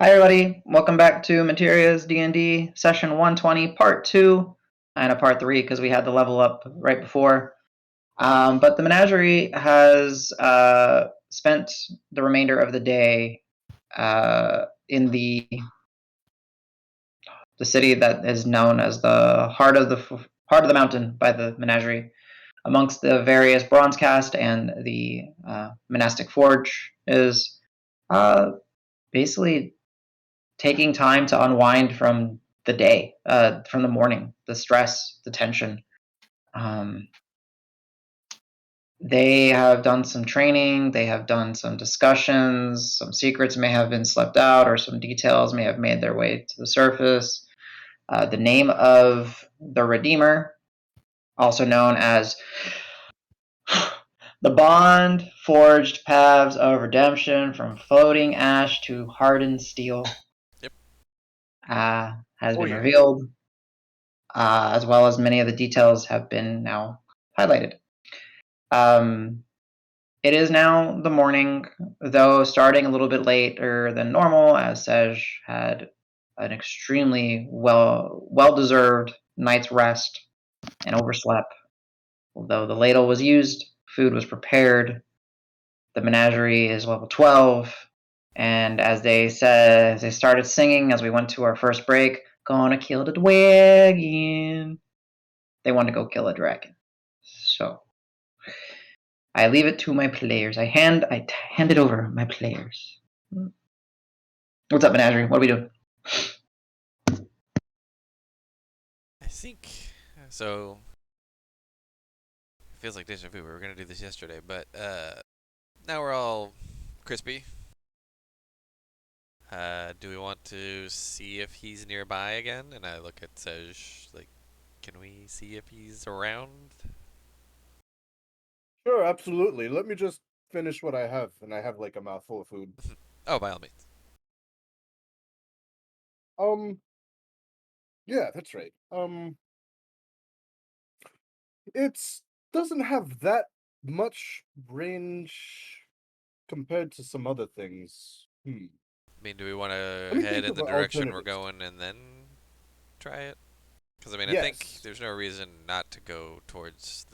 Hi everybody, welcome back to Materia's D&D session 120 part 2 and a part 3 because we had the level up right before. But the Menagerie has spent the remainder of the day in the city that is known as the heart of the mountain by the Menagerie, amongst the various bronze cast and the monastic forge is basically taking time to unwind from the day, from the morning, the stress, the tension. They have done some training, they have done some discussions, some secrets may have been slept out, or some details may have made their way to the surface. The name of the Redeemer, also known as the bond forged paths of redemption from floating ash to hardened steel, Yep. has been revealed. As well as many of the details have been now highlighted. It is now the morning, though starting a little bit later than normal, as Sej had an extremely well-deserved night's rest and overslept. Although the ladle was used, food was prepared, the menagerie is level 12, and as they said, as they started singing as we went to our first break, gonna kill the dragon. They want to go kill a dragon. So I leave it to my players. I hand it over my players. What's up, Menagerie? What are we doing? I think so. Feels like deja vu. We were gonna do this yesterday, but now we're all crispy. Do we want to see if he's nearby again? And I look at Sej, like, can we see if he's around? Sure, absolutely. Let me just finish what I have, and I have like a mouthful of food. Oh, by all means. Yeah, that's right. It's doesn't have that much range compared to some other things. I mean, do we want Let to me head think in of the direction we're alternatives. going and then try it? Because I mean, I think Yes. there's no reason not to go towards.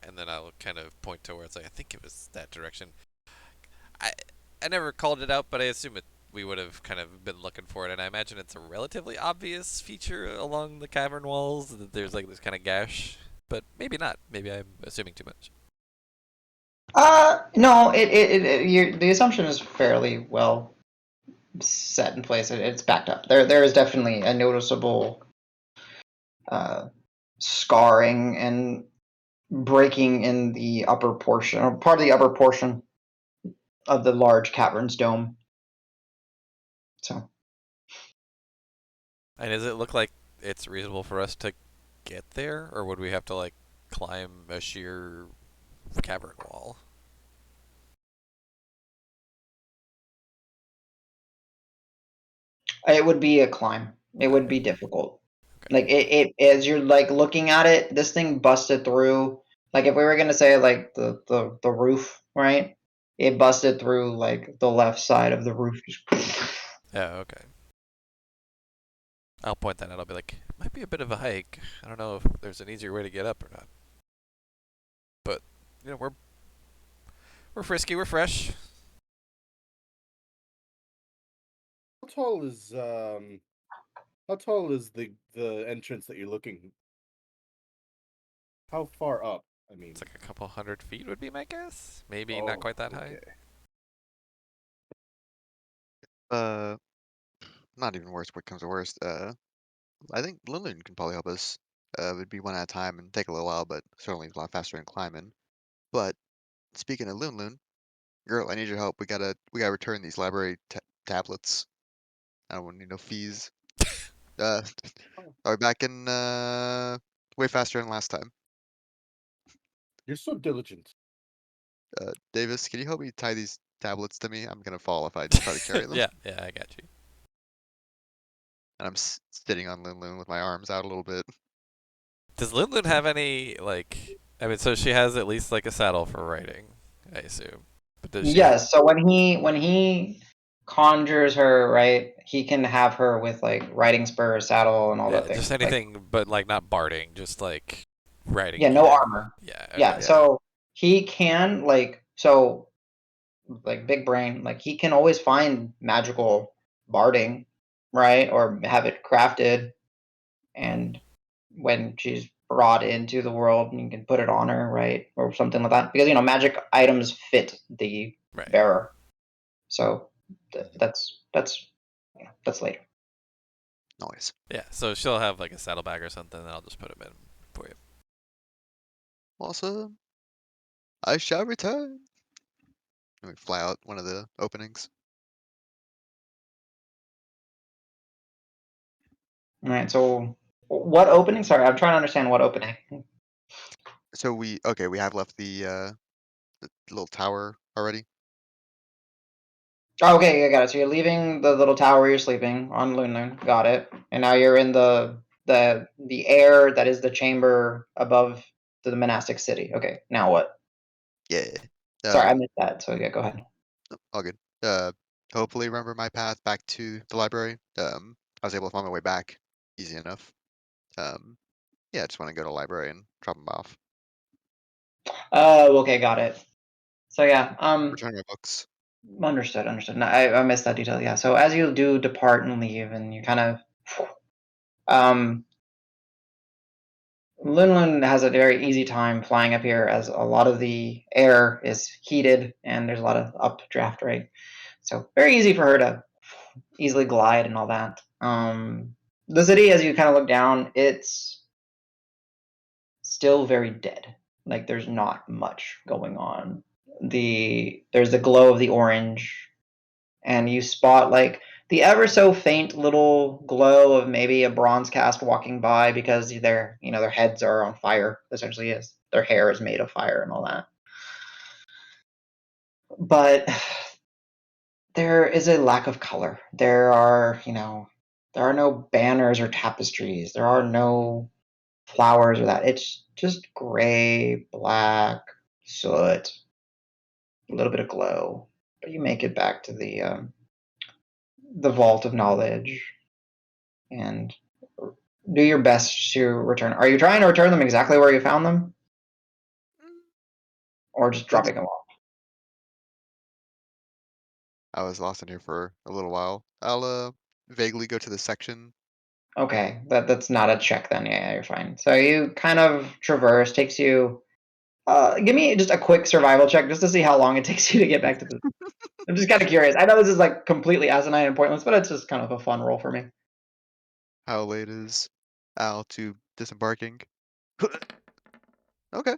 And then I'll kind of point to where it's like I think it was that direction. I I never called it out, but I assume we would have kind of been looking for it, and I imagine it's a relatively obvious feature along the cavern walls that there's like this kind of gash, but maybe not. Maybe I'm assuming too much. No, the assumption is fairly well set in place. It's backed up. There is definitely a noticeable scarring and breaking in the upper portion, or part of the upper portion of the large cavern's dome. So, And does it look like it's reasonable for us to get there, or would we have to like climb a sheer cavern wall? it would be a climb. It would Okay. be difficult. Okay. Like it as you're like looking at it, this thing busted through. Like if we were gonna say like the roof, right? It busted through like the left side of the roof. Yeah. Okay. I'll point that out. I'll be like, might be a bit of a hike. I don't know if there's an easier way to get up or not. But we're frisky. We're fresh. How tall is how tall is the entrance that you're looking? How far up? I mean. It's like a couple 100 feet would be my guess. Maybe not Oh, quite that high. okay. Uh, Not even worse. What comes to worst? I think Lillian can probably help us. It'd be one at a time and take a little while, but certainly a lot faster than climbing. But speaking of Lun, girl, I need your help. We gotta return these library tablets. I don't need no fees. Uh, Oh, are we back in way faster than last time? you're so diligent. Davis, can you help me tie these tablets to me? I'm gonna fall if I try to carry them. Yeah, yeah, I got you. And I'm sitting on Lun with my arms out a little bit. Does Lindlin have any like? I mean, so she has at least like a saddle for riding, I assume. But does she? Yes. So when he conjures her, right, he can have her with like riding spur, saddle, and all Yeah, that thing. just Like, anything, but like not barding, just like riding yeah, no gear. armor. Yeah. Yeah, Okay. Yeah. so he can like big brain, like he can always find magical barding, right, or have it crafted, and when she's brought into the world, you can put it on her, right, or something like that, because magic items fit the Right. bearer. So Mhm. that's later. Nice. Yeah. So she'll have like a saddlebag or something, and I'll just put them in for you. Awesome. I shall return. Let me fly out one of the openings. All right, so what opening? Sorry, I'm trying to understand what opening. So we have left the little tower already. Oh, okay, I got it. So you're leaving the little tower where you're sleeping on Loon. Got it. And now you're in the air that is the chamber above the monastic city. Okay, now what? Yeah. Sorry, I missed that. So yeah, go ahead. All good. Hopefully remember my path back to the library. I was able to find my way back easy enough. Yeah, I just want to go to the library and drop them off. Oh, okay, got it. So yeah, Return my books. understood. No, I missed that detail. Yeah. So as you do depart and leave, and you kind of, um, Lunlun has a very easy time flying up here, as a lot of the air is heated and there's a lot of updraft, right? So very easy for her to easily glide and all that. The city, as you kind of look down, it's still very dead. Like there's not much going on. There's the glow of the orange, and you spot like the ever so faint little glow of maybe a bronze cast walking by, because their heads are on fire, essentially, is their hair is made of fire and all that. But there is a lack of color. There are no banners or tapestries. There are no flowers or that. It's just gray, black, soot, a little bit of glow. But you make it back to the vault of knowledge and do your best to return. Are you trying to return them exactly where you found them, Mm, or just Depends. dropping them off? I was lost in here for a little while. I'll vaguely go to the section. Okay, that's not a check then. Yeah, you're fine. So you kind of traverse. Takes you. Give me just a quick survival check, just to see how long it takes you to get back to the. I'm just kind of curious. I know this is like completely asinine and pointless, but it's just kind of a fun roll for me. How late is Al to disembarking? Okay.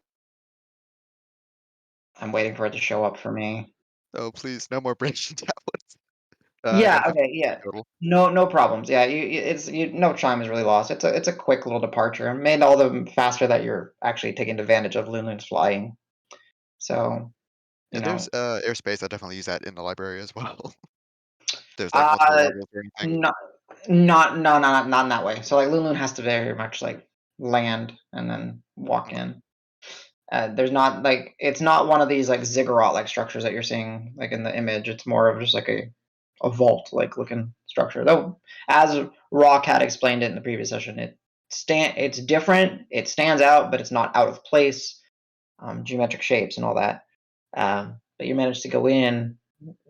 I'm waiting for it to show up for me. Oh, please, no more branching tablets. I Yeah. got 50 Okay. Yeah. total. No problems. Yeah. No time is really lost. It's a quick little departure, made all the faster that you're actually taking advantage of Lunen's flying. So you And there's know, airspace. I definitely use that in the library as well. There's like multiple uh, levels or anything. not not in that way. So like Lunun has to very much like land and then walk Okay. in. There's not like it's not one of these like ziggurat like structures that you're seeing like in the image. It's more of just like a vault like looking structure. Though, as Rock had explained it in the previous session, it's different. It stands out, but it's not out of place. Geometric shapes and all that. But you managed to go in,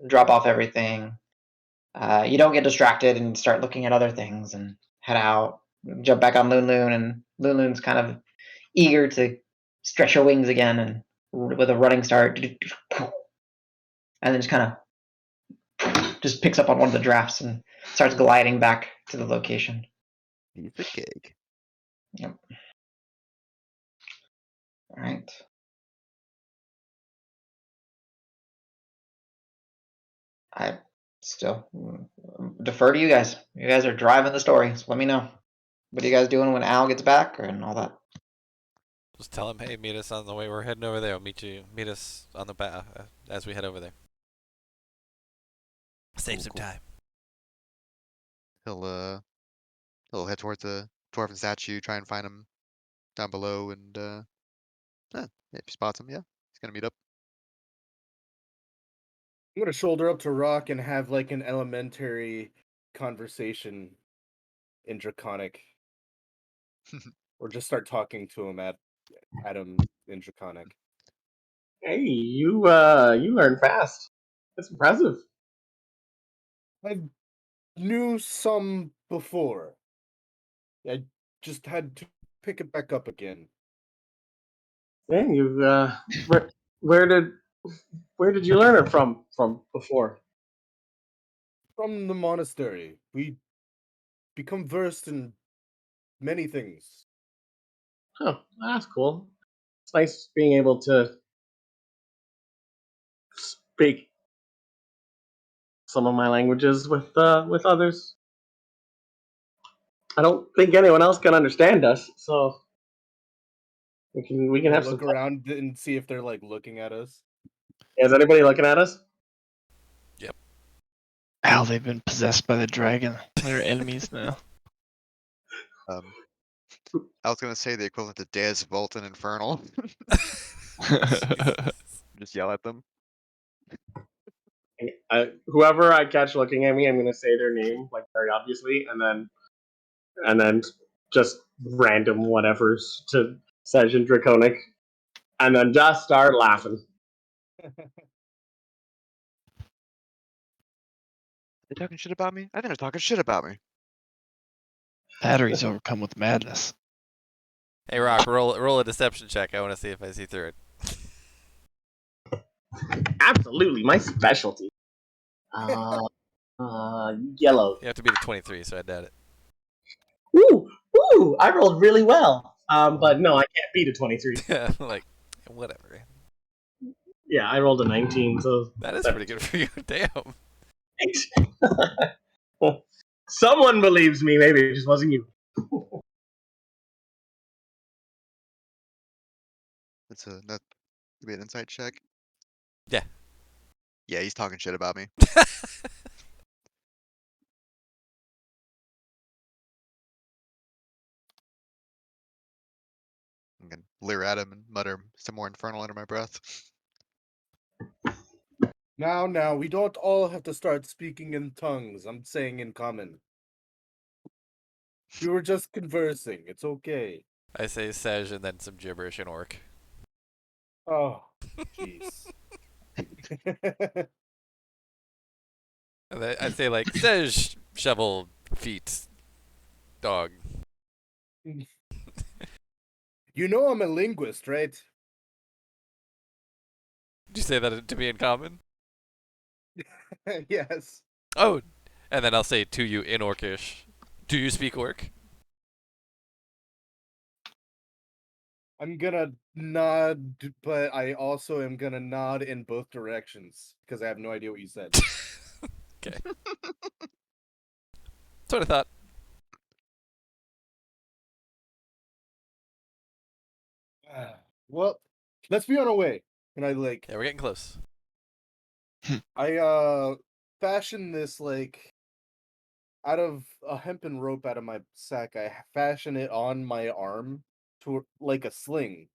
drop off everything. You don't get distracted and start looking at other things and head out. Jump back on Loon, and Loon's kind of eager to stretch her wings again, and with a running start, and then just kind of just picks up on one of the drafts and starts gliding back to the location. Piece of cake. Yep. All right. I still defer to you guys. You guys are driving the story, so let me know. What are you guys doing when Al gets back and all that? Just tell him, hey, meet us on the way. We're heading over there. I'll meet us on the as we head over there. Save Cool, some cool. time. He'll he'll head towards the dwarven statue, try and find him down below, and if he spots him, yeah, he's gonna meet up. I'm gonna shoulder up to Rock and have like an elementary conversation in Draconic, or just start talking to him at him in Draconic. Hey, you learn fast. That's impressive. I knew some before. I just had to pick it back up again. Yeah, you where did you learn it from before? From the monastery, we become versed in many things. Oh, that's cool. It's nice being able to speak some of my languages with others. I don't think anyone else can understand us, so we can I'll have some look fun. around and see if they're like looking at us. Is anybody looking at us? Yep. Al, they've been possessed by the dragon. They're enemies now. I was gonna say the equivalent to Deus Vult and Infernal. Just yell at them. Whoever I catch looking at me, I'm gonna say their name like very obviously, and then just random whatevers to Session Draconic, and then just start laughing. They talking shit about me? I think they're talking shit about me. Batteries overcome with madness. Hey, Rock, roll a deception check. I want to see if I see through it. Absolutely, my specialty. Yellow. You have to be the 23, so I doubt it. Ooh! I rolled really well. But no, I can't beat a 23. Like, whatever. Yeah, I rolled a 19, so That is pretty good for you. Damn. thanks. Someone believes me. Maybe it just wasn't you. That could be an insight check. Yeah. Yeah, he's talking shit about me. I'm gonna leer at him and mutter some more infernal under my breath. Now, we don't all have to start speaking in tongues. I'm saying in common. We were just conversing. It's okay. I say Sej and then some gibberish in orc. Oh, jeez. And then I say like Sej, shovel, feet, dog. You know I'm a linguist, right? Did you say that to me in common? Yes. Oh, and then I'll say to you in orcish. Do you speak orc? I'm gonna nod, but I also am gonna nod in both directions because I have no idea what you said. Okay. That's what I thought. Well, let's be on our way. And I like Yeah, we're getting close. I fashion this like out of a hempen rope out of my sack. I fashion it on my arm to like a sling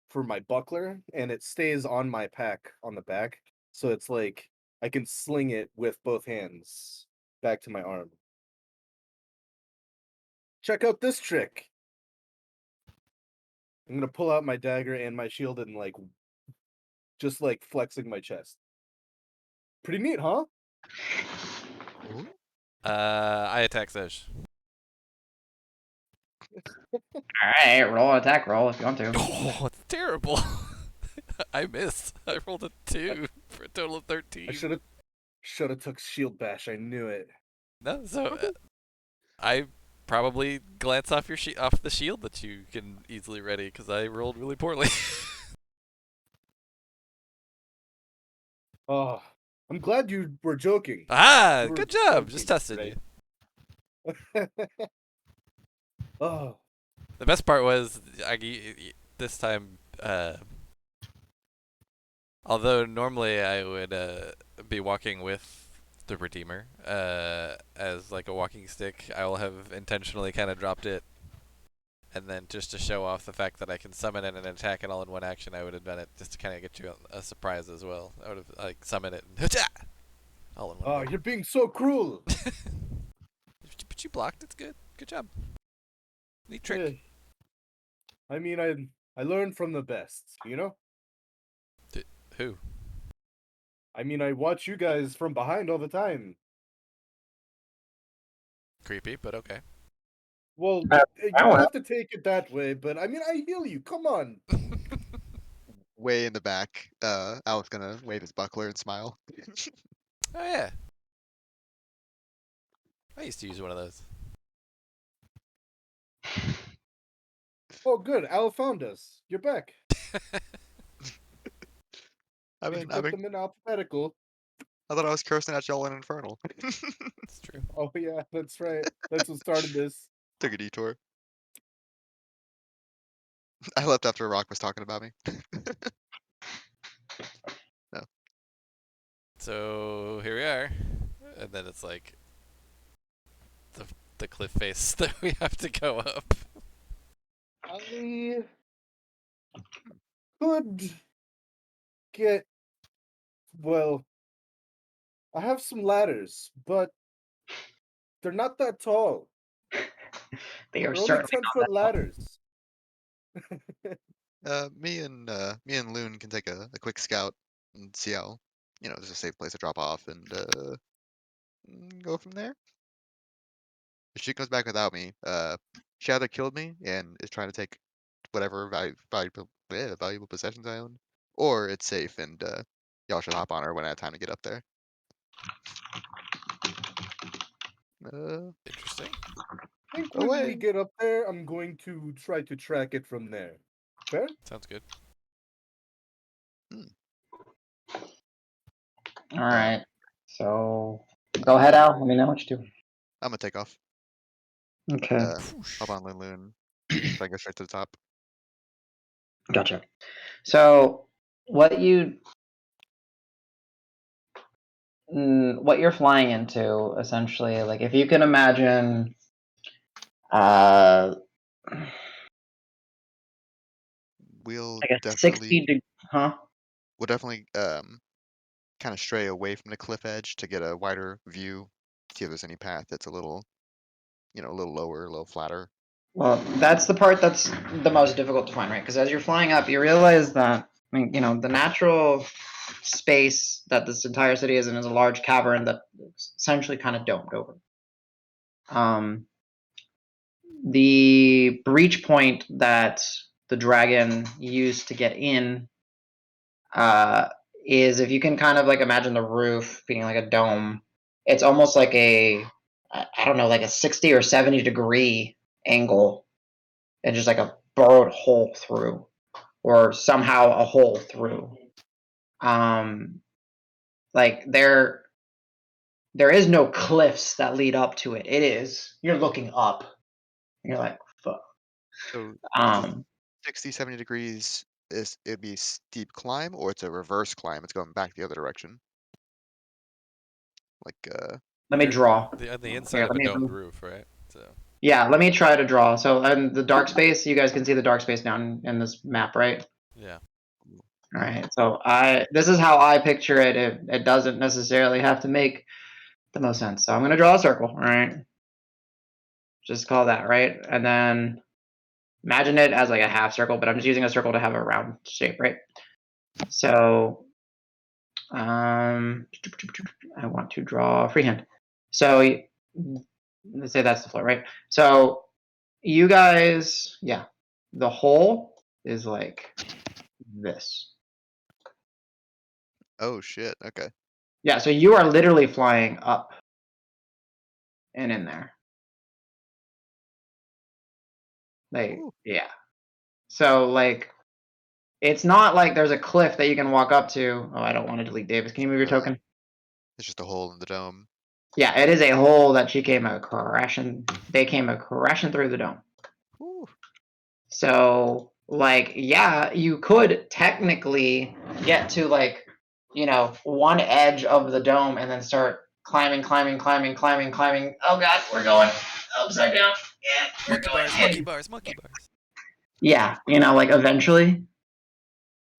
for my buckler, and it stays on my pack on the back. So it's like I can sling it with both hands back to my arm. Check out this trick. I'm gonna pull out my dagger and my shield and like just like flexing my chest. Pretty neat, huh? I attack Sej. Alright, roll an attack roll if you want to. Oh, it's terrible. I missed. I rolled a 2 for a total of 13. I should have took shield bash. I knew it. No, so I probably glance off off the shield that you can easily ready because I rolled really poorly. Oh, I'm glad you were joking. Ah, You were good job. joking, Just tested right? you. Oh, The best part was this time. Although normally I would be walking with the Redeemer as like a walking stick, I will have intentionally kind of dropped it And then just to show off the fact that I can summon it and attack it all in one action, I would have done it just to kind of get you a surprise as well. I would have like summoned it and all in one. Oh, go. you're being so cruel. But you blocked. It's good. Good job. Neat trick. Eh. I mean, I learned from the best, you know? Who? I mean, I watch you guys from behind all the time. Creepy, but okay. Well, I you don't will. have to take it that way, but I mean, I heal you. Come on. Way in the back, Al's gonna wave his buckler and smile. Oh yeah. I used to use one of those. Oh, good. Al found us. You're back. I Did mean, you put them in alphabetical? I thought I was cursing at y'all in Infernal. It's true. Oh, yeah, that's right. That's what started this. Took a detour. I left after Rock was talking about me. So here we are, and then it's like the cliff face that we have to go up. I could get. Well, I have some ladders, but they're not that tall. They are They're only certainly 10-foot ladders. Me and Loon can take a quick scout and see how, there's a safe place to drop off and go from there. If she comes back without me, she either killed me and is trying to take whatever valuable possessions I own, or it's safe and y'all should hop on her when I have time to get up there. Interesting. I think when we Away. get up there, I'm going to try to track it from there. Fair? Sounds good. All right. So go ahead, Al. Let me know what you do. I'm gonna take off. Okay. Hop on Loon. So I go straight to the top. Gotcha. So what you're flying into, essentially, like if you can imagine, We'll like a definitely 60 huh? we'll definitely kind of stray away from the cliff edge to get a wider view. See if there's any path that's a little, a little lower, a little flatter. Well, that's the part that's the most difficult to find, right? Because as you're flying up, you realize that, I mean, the natural space that this entire city is in is a large cavern that essentially kind of domed over. The breach point that the dragon used to get in is, if you can kind of like imagine the roof being like a dome, it's almost like I don't know, like a 60 or 70 degree angle, and just like a burrowed hole through, or somehow a hole through. Like there is no cliffs that lead up to it. You're looking up. And you're like, fuck. So Um 60, 70 degrees it'd be a steep climb, or it's a reverse climb. It's going back the other direction. Like let me draw. On the inside Here, of let a me domed roof, right? So Yeah, let me try to draw. So in the dark space, you guys can see the dark space down in this map, right? yeah. All right. So this is how I picture it. It doesn't necessarily have to make the most sense. So I'm gonna draw a circle. All right. Just call that, right? And then imagine it as like a half circle, but I'm just using a circle to have a round shape, right? So I want to draw freehand. So let's say that's the floor, right? So you guys, yeah, the hole is like this. oh shit. Okay. Yeah, so you are literally flying up and in there. Like, Ooh. yeah. So like, it's not like there's a cliff that you can walk up to. Oh, I don't want to delete Davis. Can you move your token? It's just a hole in the dome. Yeah, it is a hole that they came a crashing through the dome. Ooh. So like, yeah, you could technically get to like, one edge of the dome and then start climbing. Oh god, we're going upside down. Yeah, we're going in. Monkey bars. Yeah, like eventually.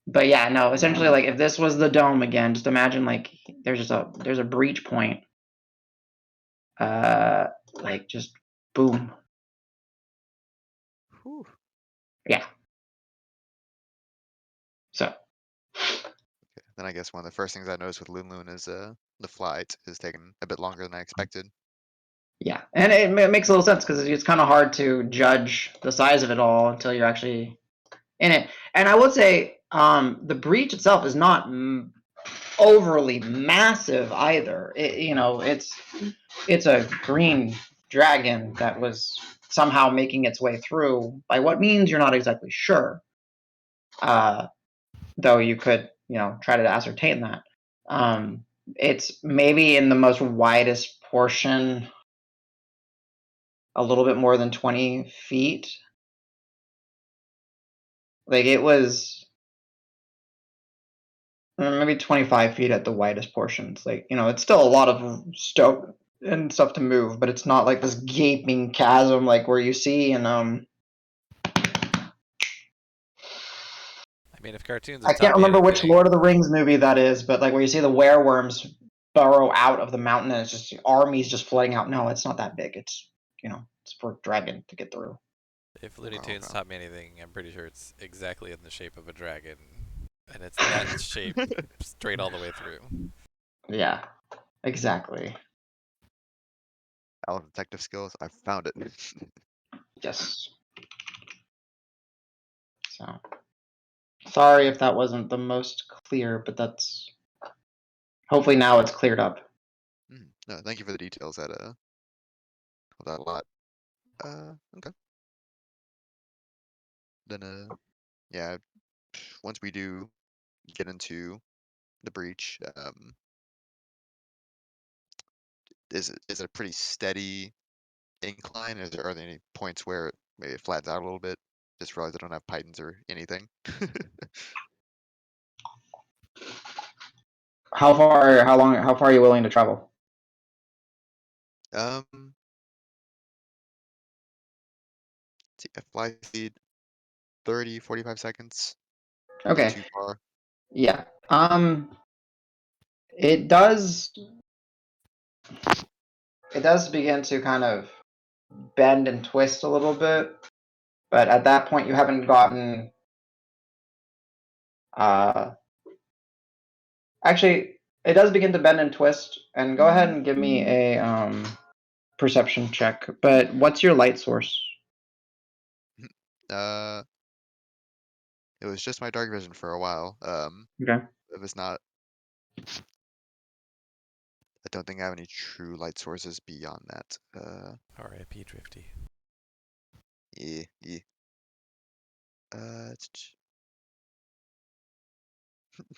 But yeah, no, essentially, like if this was the dome again, just imagine like there's a breach point. Like just boom. Whew. Yeah. So Then I guess one of the first things I noticed with Loon is the flight is taking a bit longer than I expected. yeah, and it makes a little sense because it's kind of hard to judge the size of it all until you're actually in it. And I would say the breach itself is not overly massive either. It's a green dragon that was somehow making its way through. By what means, you're not exactly sure. Though you could, try to ascertain that. It's maybe in the most widest portion, a little bit more than 20 feet. Like it was maybe 25 feet at the widest portions. Like, it's still a lot of stone and stuff to move, but it's not like this gaping chasm like where you see in I mean, if cartoons I have can't taught me remember which anything, Lord of the Rings movie that is, but like where you see the werewolves burrow out of the mountain and it's just armies just flooding out. No, it's not that big. It's it's for a dragon to get through. if Looney Oh, Tunes okay. taught me anything, I'm pretty sure it's exactly in the shape of a dragon, and it's that shape straight all the way through. Yeah, exactly. Our detective skills, I found it. Yes. So sorry if that wasn't the most clear, but that's hopefully now it's cleared up. No, thank you for the details. That helped out a lot. Okay. Then yeah, once we do get into the breach, is it a pretty steady incline? Are there any points where maybe it flattens out a little bit? Just realized I don't have pythons or anything. How far are you willing to travel? See, a fly speed 30, 45 seconds. Not Okay. too far. Yeah. It does begin to kind of bend and twist a little bit, but at that point you haven't gotten actually it does begin to bend and twist, and go ahead and give me a perception check. But what's your light source? It was just my dark vision for a while. Okay. If it's not, I don't think I have any true light sources beyond that. R.I.P. Drifty. Yeah, yeah.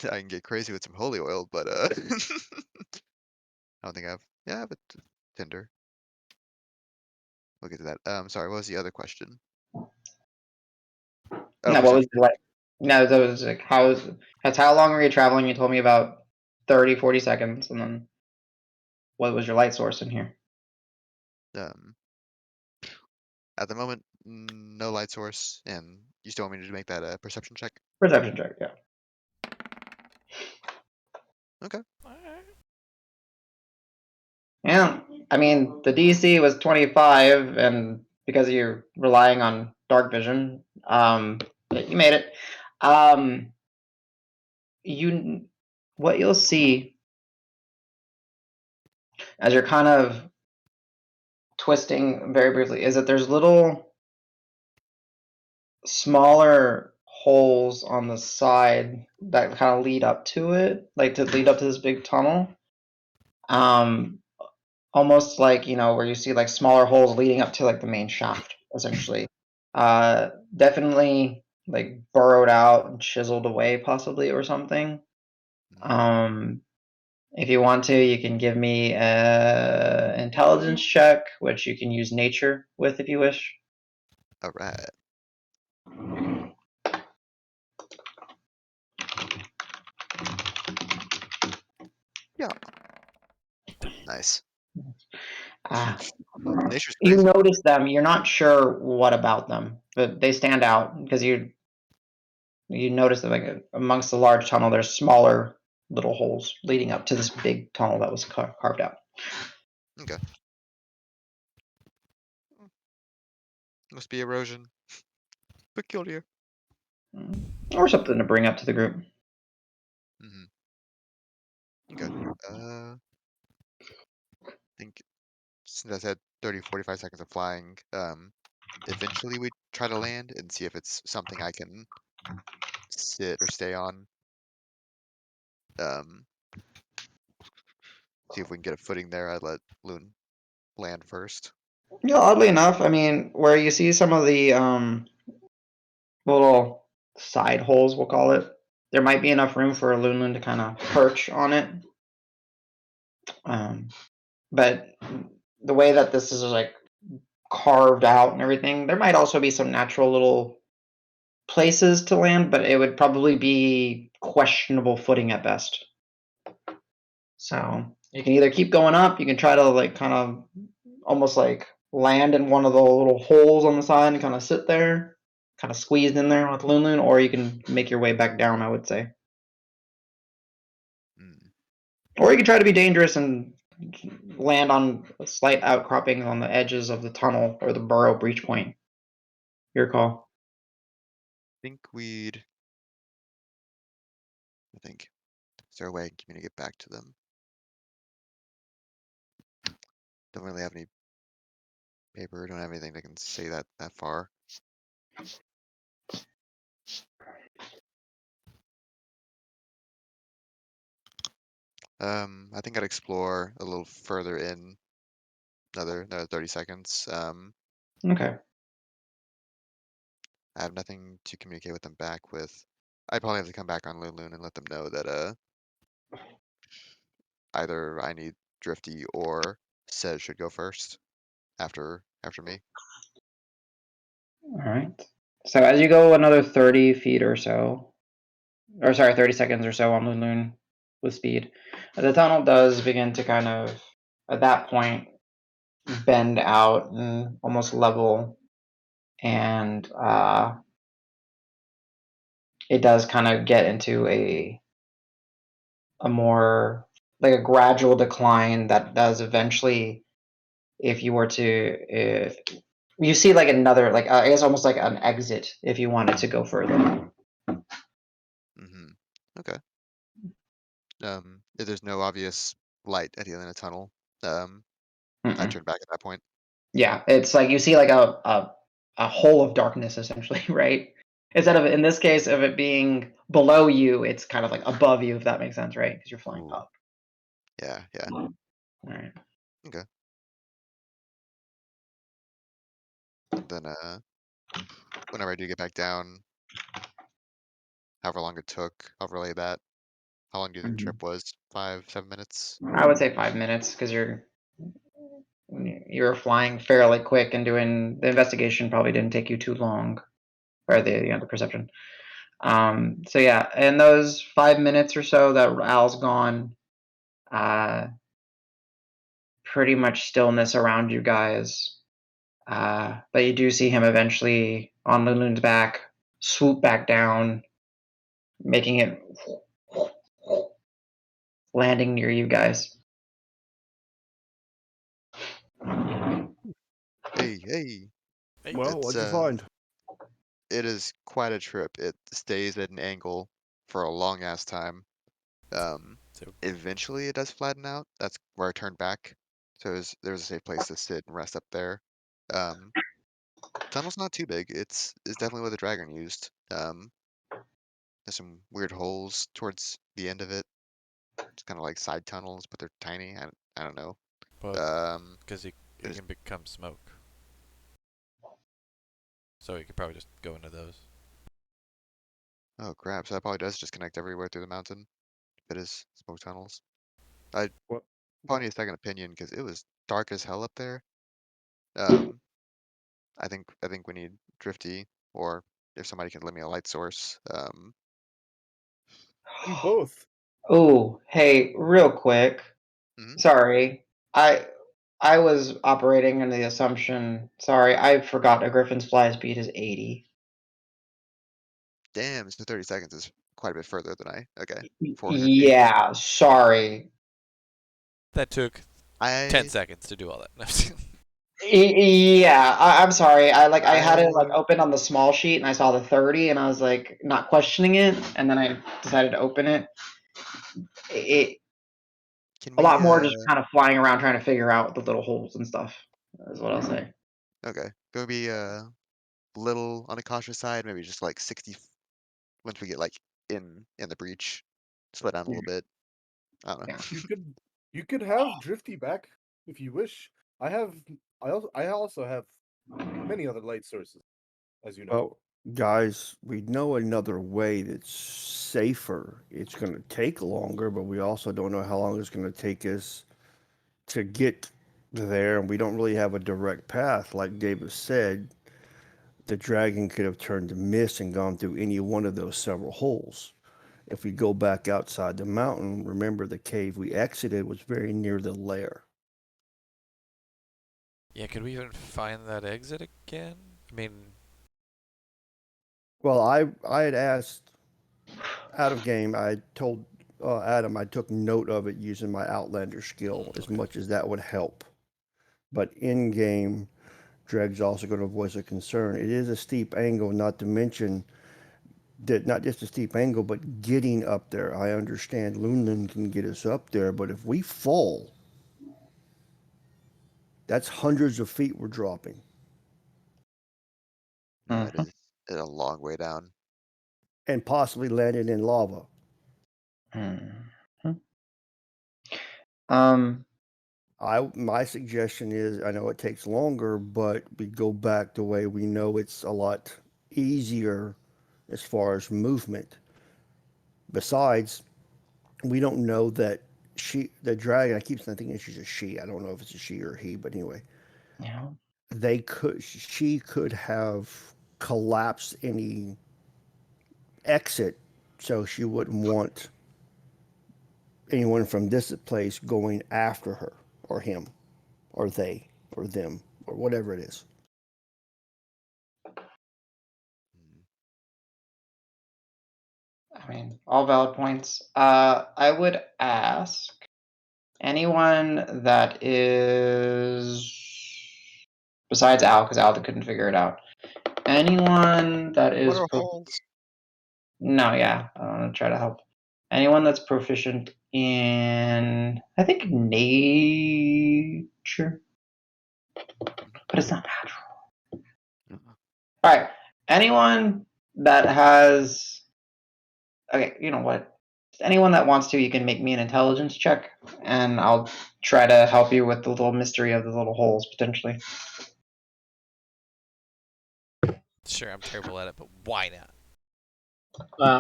I can get crazy with some holy oil, but I don't think I have a Tinder. We'll get to that. Sorry, what was the other question? Oh, No, what was perception. your light? No, that was like how long were you traveling? You told me about 30, 40 seconds, and then what was your light source in here? At the moment, no light source, and you still want me to make that perception check? Perception check, yeah. Okay. Yeah, I mean the DC was 25, and because you're relying on dark vision, you made it. You what you'll see as you're kind of twisting very briefly is that there's little smaller holes on the side that kind of lead up to it, like to lead up to this big tunnel. Um, Almost like where you see like smaller holes leading up to like the main shaft, essentially. Definitely like burrowed out and chiseled away, possibly, or something. If you want to, you can give me a intelligence check, which you can use nature with if you wish. All right. Yeah. Nice. Ah, Nature's you crazy. notice them. You're not sure what about them, but they stand out because you notice that like amongst the large tunnel, there's smaller little holes leading up to this big tunnel that was carved out. Okay. Must be erosion. Peculiar. Or something to bring up to the group. Mm-hmm. Okay. I think since I said 30, 45 seconds of flying, eventually we try to land and see if it's something I can sit or stay on. Um, see if we can get a footing there. I'd let Loon land first. Yeah, oddly enough, I mean, where you see some of the little side holes, we'll call it, there might be enough room for a Lunlun to kind of perch on it. But the way that this is like carved out and everything, there might also be some natural little places to land, but it would probably be questionable footing at best. So you can either keep going up, you can try to like kind of almost like land in one of the little holes on the side and kind of sit there, kind of squeezed in there with Lunlun, or you can make your way back down, I would say. Mm. Or you can try to be dangerous and land on slight outcroppings on the edges of the tunnel or the burrow breach point. Your call. I think. Is there a way I can communicate back to them? Don't really have any paper, don't have anything that can say that far. I think I'd explore a little further in another 30 seconds. Okay. I have nothing to communicate with them back with. I probably have to come back on Loon and let them know that either I need Drifty or Says should go first after me. All right. So as you go another 30 feet or so, or sorry, 30 seconds or so on Lunlun with speed, the tunnel does begin to kind of, at that point, bend out and almost level, and it does kind of get into a more like a gradual decline that does eventually, if you were to you see like another like I guess almost like an exit if you wanted to go further. Mm-hmm. Okay. If there's no obvious light at the end of the tunnel, I turn back at that point. Yeah, it's like you see like a hole of darkness essentially, right? Instead of in this case of it being below you, it's kind of like above you, if that makes sense, right? Because you're flying Ooh. up. Yeah. All right. Okay. Then whenever I do get back down, however long it took, I'll relay that. How long do you think the trip was? 5, 7 minutes? I would say 5 minutes because you're flying fairly quick and doing the investigation probably didn't take you too long, or the perception. So yeah, in those 5 minutes or so that Al's gone, pretty much stillness around you guys. But you do see him eventually on Lunun's back, swoop back down, making it landing near you guys. Hey, hey. Hey, Well, It's what'd you find? it is quite a trip. It stays at an angle for a long ass time. so Eventually it does flatten out. That's where I turned back. So there's a safe place to sit and rest up there. Um, tunnel's not too big. It's definitely what the dragon used. There's some weird holes towards the end of it. It's kind of like side tunnels, but they're tiny. I don't know. well, Um, because it there's can become smoke, so you could probably just go into those. oh crap. So that probably does just connect everywhere through the mountain. If it is smoke tunnels. I What? probably need a second opinion because it was dark as hell up there. Um, I think we need Drifty, or if somebody can lend me a light source. Both. Oh, hey, real quick. Mhm. Sorry. I I was operating under the assumption. Sorry, I forgot a griffin's fly speed is 80. Damn, so 30 seconds is quite a bit further than I. Okay, 400 feet. Yeah, sorry. That took 10 I seconds to do all that. Yeah, I'm sorry. I had it like I open on the small sheet and I saw the 30 and I was like not questioning it and then I decided to open it. It can a lot we more just kind of flying around trying to figure out the little holes and stuff. Is what I'll say. okay, gonna be little on the cautious side, maybe just like 60 once we get like in the breach, slow down a little bit. I don't know. Yeah. You could have Drifty back if you wish. I also have many other light sources, as you know. Well, guys, we know another way that's safer. It's going to take longer, but we also don't know how long it's going to take us to get there, and we don't really have a direct path. Like David said, the dragon could have turned to mist and gone through any one of those several holes. If we go back outside the mountain, remember the cave we exited was very near the lair. Yeah, could we even find that exit again? I mean, Well, I had asked out of game. I told Adam I took note of it using my Outlander skill as okay. much as that would help. But in game, Dreg's also going to voice a concern. It is a steep angle, not to mention that not just a steep angle, but getting up there. I understand Lunlin can get us up there, but if we fall, that's hundreds of feet we're dropping. Yeah, it Mhm. is a long way down. And possibly landing in lava. Mhm. Um, My suggestion is I know it takes longer, but we go back the way we know it's a lot easier as far as movement. Besides, we don't know that the dragon, I keep thinking she's a she. I don't know if it's a she or a he, but anyway, yeah. she could have collapsed any exit, so she wouldn't want anyone from this place going after her or him or they or them or whatever it is. Mm. I mean, all valid points. I would ask anyone that is besides Al, because Al couldn't figure it out. Anyone that What is are holes? no, yeah, I want to try to help. Anyone that's proficient in, I think, nature, but it's not natural. All right, anyone that has, okay, you know what? Anyone that wants to, you can make me an intelligence check, and I'll try to help you with the little mystery of the little holes potentially. Sure, I'm terrible at it, but why not?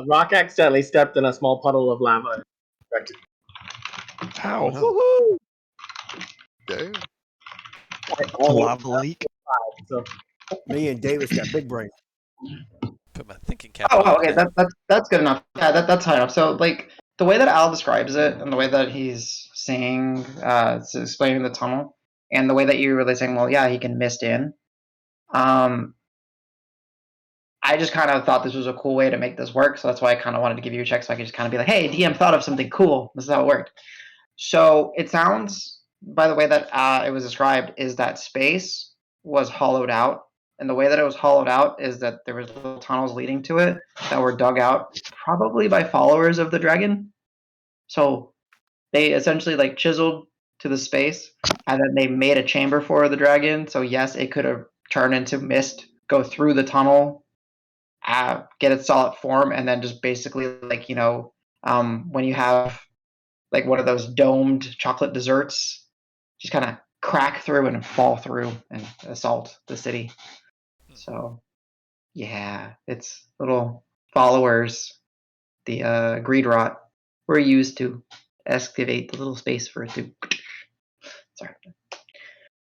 Rock accidentally stepped in a small puddle of lava. Ow. No. Woohoo! Damn. Lava leak. So Me and Davis got big brain. Put my thinking cap Oh, on. wow, okay, that's good enough. Yeah, that's high enough. So, like, the way that Al describes it, and the way that he's saying, explaining the tunnel, and the way that you're really saying, well, yeah, he can mist in. I just kind of thought this was a cool way to make this work, so that's why I kind of wanted to give you a check, so I could just kind of be like, hey, DM thought of something cool. This is how it worked. So it sounds, by the way that it was described, is that space was hollowed out. And the way that it was hollowed out is that there was little tunnels leading to it that were dug out, probably by followers of the dragon. So they essentially like chiseled to the space, and then they made a chamber for the dragon. So yes, it could have turned into mist, go through the tunnel, get its solid form, and then just basically like when you have like one of those domed chocolate desserts, just kind of crack through and fall through and assault the city. So yeah, its little followers, the greed rot, were used to excavate the little space for it to. Sorry,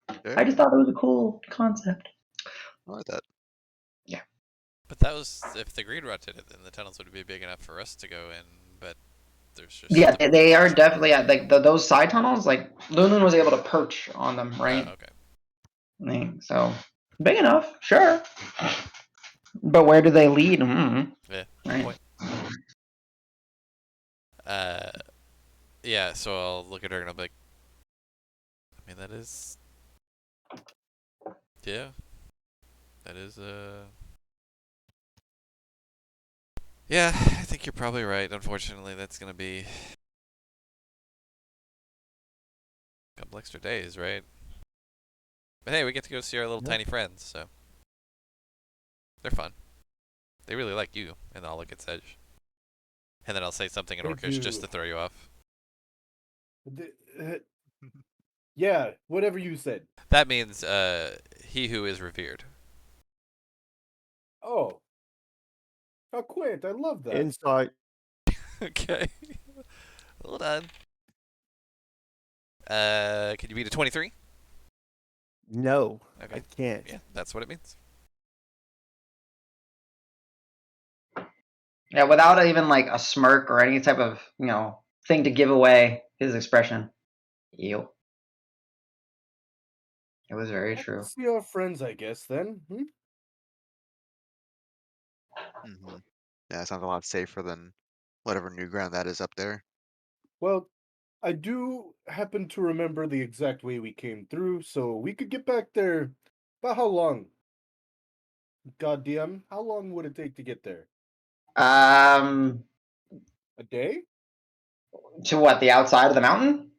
I just Damn. thought it was a cool concept. I like that. But that was if the green rot did it, then the tunnels would be big enough for us to go in. But there's just Yeah, the they are blocks. definitely like those side tunnels. Like Lulun was able to perch on them, right? Okay. So big enough, sure. But where do they lead? Yeah. Right. Point. Yeah. So I'll look at her and I'll be like, I mean, that is. Yeah. That is Yeah, I think you're probably right. Unfortunately, that's gonna be a couple extra days, right? But hey, we get to go see our little tiny friends, so they're fun. They really like you, and I'll look at Sedge. And then I'll say something in They Orcish just do. to throw you off. Yeah, whatever you said. That means he who is revered. Oh, how quaint! I love that. Insight. Okay. Hold on. Can you beat a 23? No, Okay. I can't. Yeah, that's what it means. Yeah, without even like a smirk or any type of thing to give away his expression. Ew. It was very Let's true. see our friends, I guess. Then. Hmm. Yeah, that sounds a lot safer than whatever new ground that is up there. Well, I do happen to remember the exact way we came through, so we could get back there. About how long? Goddamn, how long would it take to get there? Um, A day? to what? The outside of the mountain?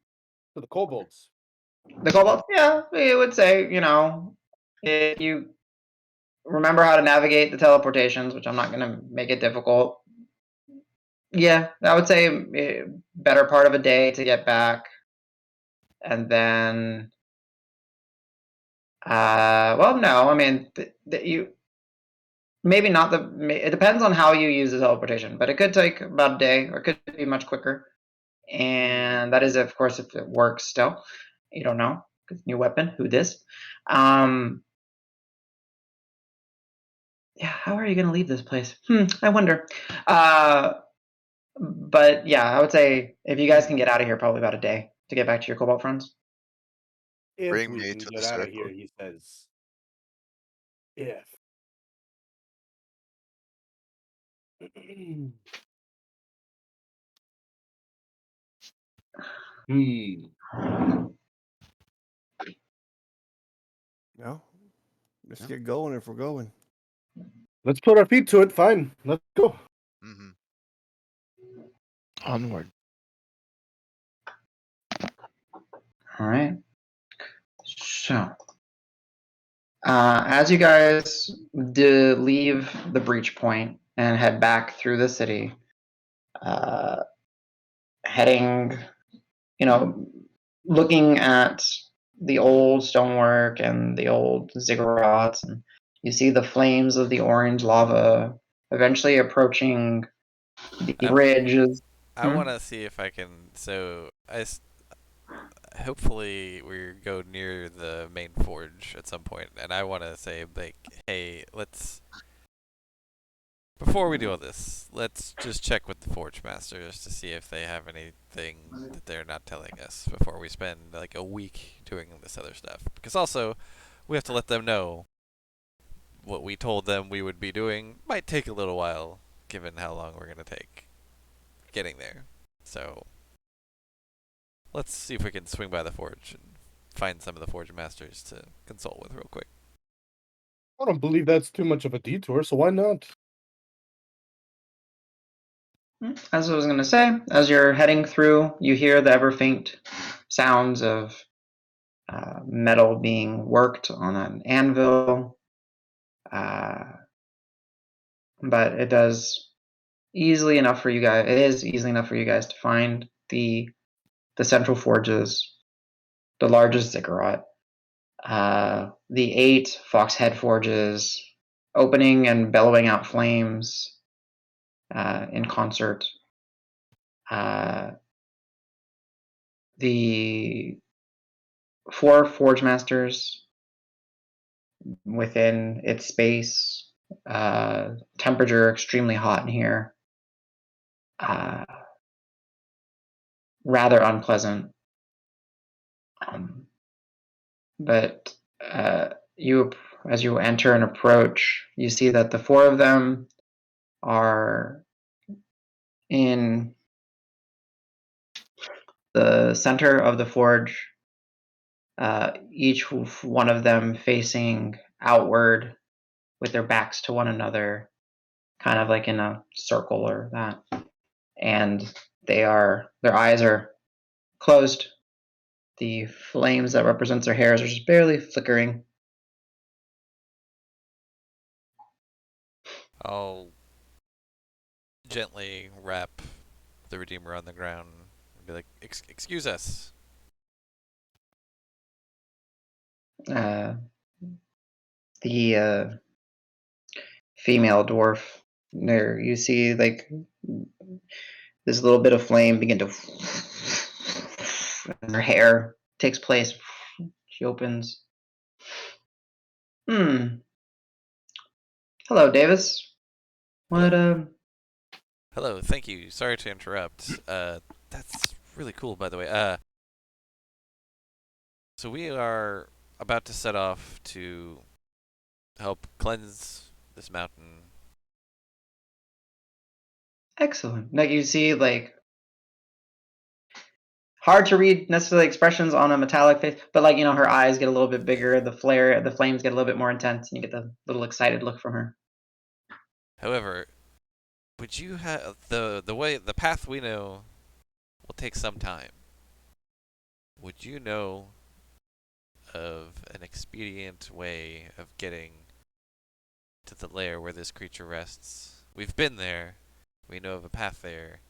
To the kobolds. The cobalt? Yeah, we would say if you remember how to navigate the teleportations, which I'm not gonna make it difficult. Yeah, I would say better part of a day to get back, and then well, no, I mean you maybe not it depends on how you use the teleportation, but it could take about a day, or it could be much quicker. And that is, of course, if it works still. You don't know, because new weapon, who this? Yeah, how are you going to leave this place? I wonder. But yeah, I would say if you guys can get out of here, probably about a day to get back to your cobalt friends. If Bring we me can to the get out of circle. here, he says. If. No, let's Yeah. get going if we're going. Let's put our feet to it. Fine. Let's go. Hmm. Onward. All right. So, as you guys leave the breach point and head back through the city, heading, looking at the old stonework and the old ziggurats, and you see the flames of the orange lava eventually approaching the I, bridges. I want to see if I can. So hopefully we go near the main forge at some point, and I want to say like, hey, let's before we do all this, let's just check with the forge masters to see if they have anything that they're not telling us before we spend like a week doing this other stuff. Because also, we have to let them know what we told them we would be doing might take a little while, given how long we're gonna take getting there. So let's see if we can swing by the forge and find some of the forge masters to consult with real quick. I don't believe that's too much of a detour, so why not? As I was going to say, as you're heading through, you hear the ever faint sounds of metal being worked on an anvil. But it is easily enough for you guys to find the central forges, the largest ziggurat, the 8 foxhead forges, opening and bellowing out flames in concert. The 4 forge masters within its space. Temperature extremely hot in here. rather unpleasant. But as you enter and approach, you see that the four of them are in the center of the forge, each one of them facing outward with their backs to one another, kind of like in a circle or that. And their eyes are closed. The flames that represents their hairs are just barely flickering. I'll gently wrap the Redeemer on the ground and be like, excuse us. The female dwarf there, you see like this little bit of flame begin to, and her hair takes place. She opens. Hello, Davis. What Hello, thank you. Sorry to interrupt. That's really cool, by the way. So we are about to set off to help cleanse this mountain. excellent. Like you see like hard to read necessarily expressions on a metallic face, but like her eyes get a little bit bigger, the flames get a little bit more intense, and you get the little excited look from her. However, would you have the path we know will take some time? Would you know of an expedient way of getting to the lair where this creature rests? We've been there. We know of a path there,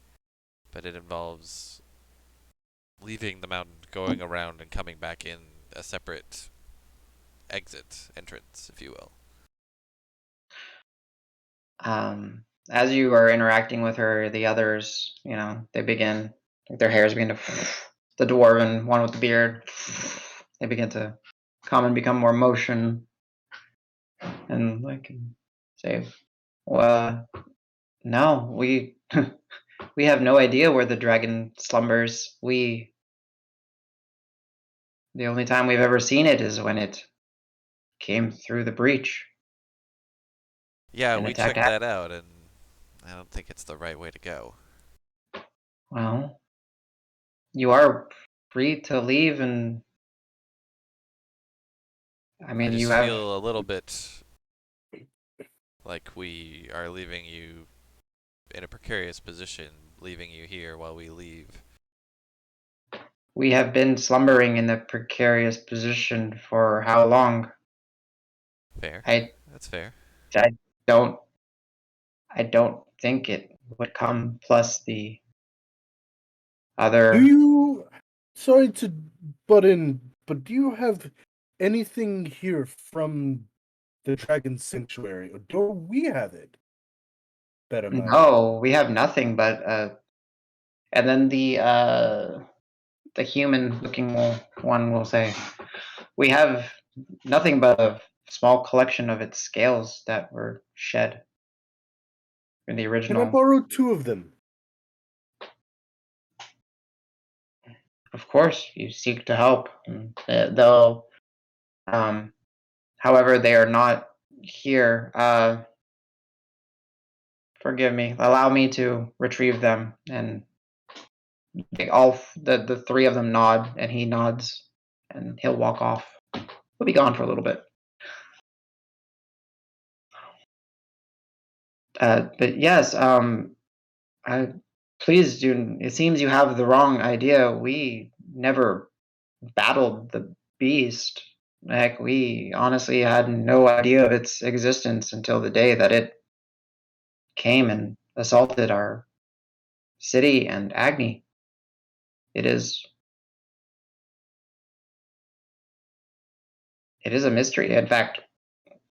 but it involves leaving the mountain, going around, and coming back in a separate entrance, if you will. As you are interacting with her, the others, they begin, like their hairs begin to, the dwarven one with the beard, they begin to come and become more motion, and like say, well, no, we we have no idea where the dragon slumbers. The only time we've ever seen it is when it came through the breach. Yeah, and we attacked checked that out, and I don't think it's the right way to go. Well, you are free to leave, and I I mean, just you have. feel a little bit like we are leaving you in a precarious position, leaving you here while we leave. We have been slumbering in a precarious position for how long? Fair. I That's fair. I don't I don't think it would come plus the Do other. you? Sorry to butt in, but do you have anything here from the Dragon Sanctuary, or do we have it? Better matter. No, we have nothing but and then the human looking one will say, we have nothing but a small collection of its scales that were shed in the Can I original. borrow 2 of them? Of course, you seek to help. They'll, however, they are not here. Forgive me. Allow me to retrieve them. And the 3 of them nod, and he nods, and he'll walk off. He'll be gone for a little bit. But yes, please do. It seems you have the wrong idea. We never battled the beast. Heck, we honestly had no idea of its existence until the day that it came and assaulted our city and Agni. It is a mystery. In fact,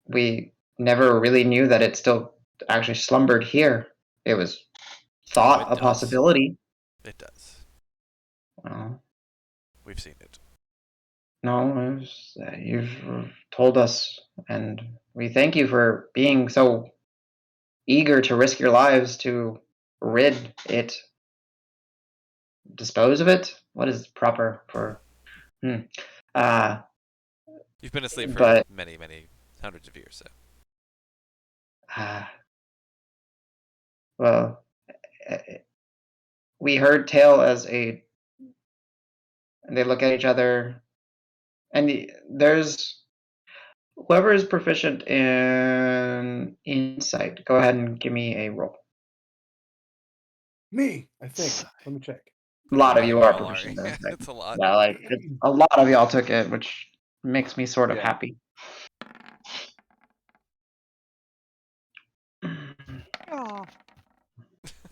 we never really knew that it still actually slumbered here. It was thought it a does. possibility. It does. Well, We've seen it. no, you've told us, and we thank you for being so eager to risk your lives to rid it. dispose of it. What is proper for? Uh, You've been asleep for but many, many hundreds of years, so. uh, well, uh, we heard tale as a. And they look at each other, and there's whoever is proficient in insight. Go ahead and give me a roll. Me, I think. Let me check. A lot of Yeah, you we are all are. proficient in Yeah, insight. it's a lot. Yeah, like a lot of y'all took it, which makes me sort of Yeah. happy. Oh.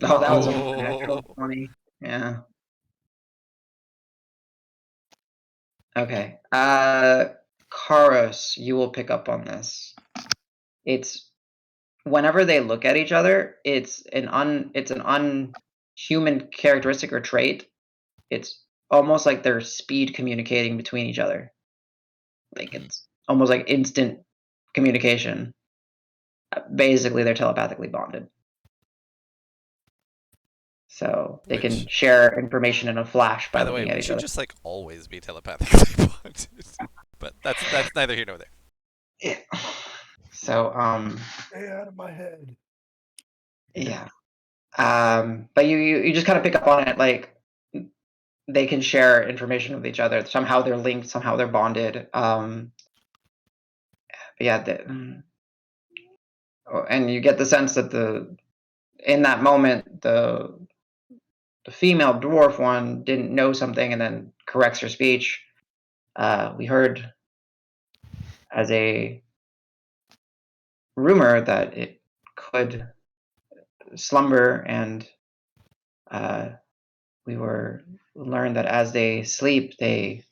Oh, that was a Oh. natural 20. Yeah. Okay. Karos, you will pick up on this. It's whenever they look at each other, it's an unhuman characteristic or trait. It's almost like they're speed communicating between each other. Like it's almost like instant communication. Basically, they're telepathically bonded. So they can Which, share information in a flash by by the way, looking at we each should other. just like always be telepathically bonded. But that's neither here nor there. Yeah. So Stay out of my head. yeah. But you just kind of pick up on it, like they can share information with each other. Somehow they're linked. Somehow they're bonded. But yeah. And you get the sense that in that moment the female dwarf one didn't know something and then corrects her speech. We heard as a rumor that it could slumber, and we learned that as they sleep, they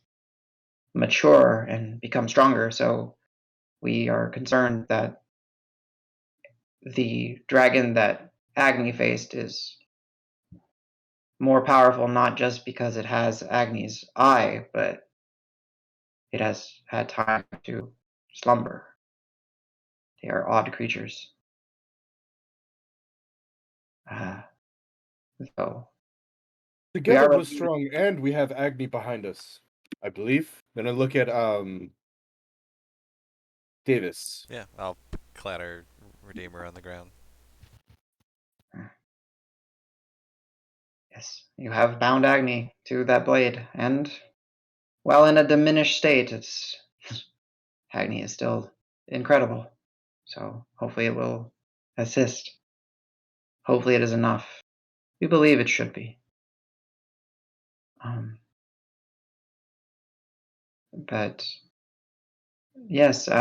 mature and become stronger. So we are concerned that the dragon that Agni faced is more powerful, not just because it has Agni's eye, but it has had time to slumber. They are odd creatures. So Together are we're strong, and we have Agni behind us, I believe. Then I look at Davis. Yeah, I'll clatter Redeemer on the ground. Yes, you have bound Agni to that blade, and while in a diminished state, Agni is still incredible. So hopefully it will assist. Hopefully it is enough. We believe it should be. But yes, you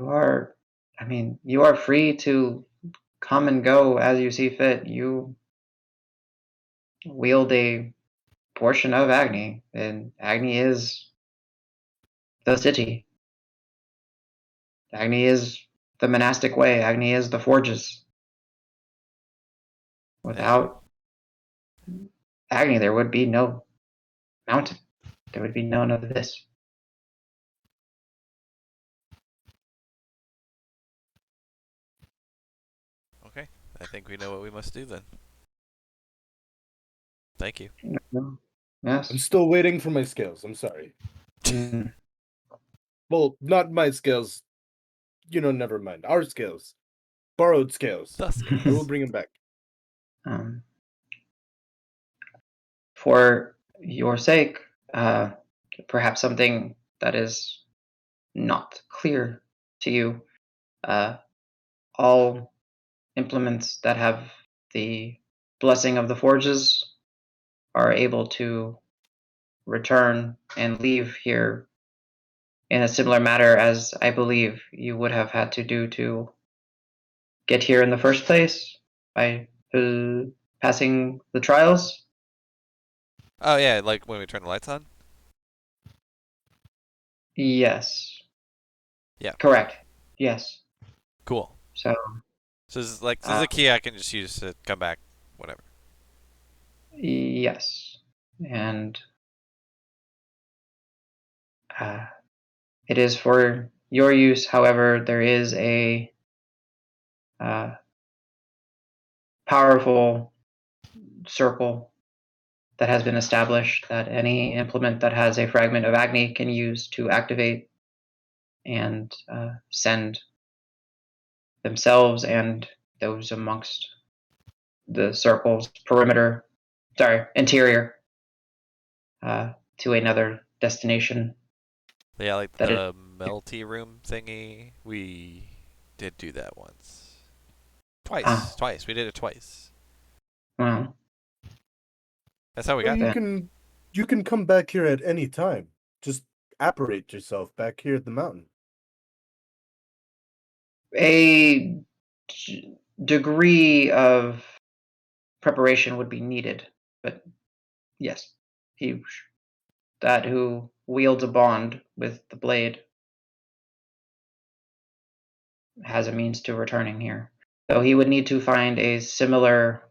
are. I mean, you are free to come and go as you see fit. You wield a portion of Agni, and Agni is the city. Agni is the monastic way. Agni is the forges. Without Agni, there would be no mountain. There would be none of this. Okay, I think we know what we must do then. Thank you. Yes. I'm still waiting for my skills. I'm sorry. Mm. Well, not my skills. Never mind. Our skills. Borrowed skills. The skills. I will bring them back. For your sake, perhaps something that is not clear to you. All implements that have the blessing of the forges are able to return and leave here in a similar manner as I believe you would have had to do to get here in the first place by passing the trials. Oh yeah, like when we turn the lights on. Yes. Yeah. Correct. Yes. Cool. So This is a key I can just use to come back, whatever. yes, and it is for your use. However, there is a powerful circle that has been established that any implement that has a fragment of Agni can use to activate and send themselves and those amongst the circle's interior, to another destination. Yeah, like That the melty room thingy. We did do that once. Twice. We did it twice. Well, That's how we Well, got you there. you can come back here at any time. Just apparate yourself back here at the mountain. a degree of preparation would be needed, but yes, that who wields a bond with the blade has a means to returning here. Though he would need to find a similar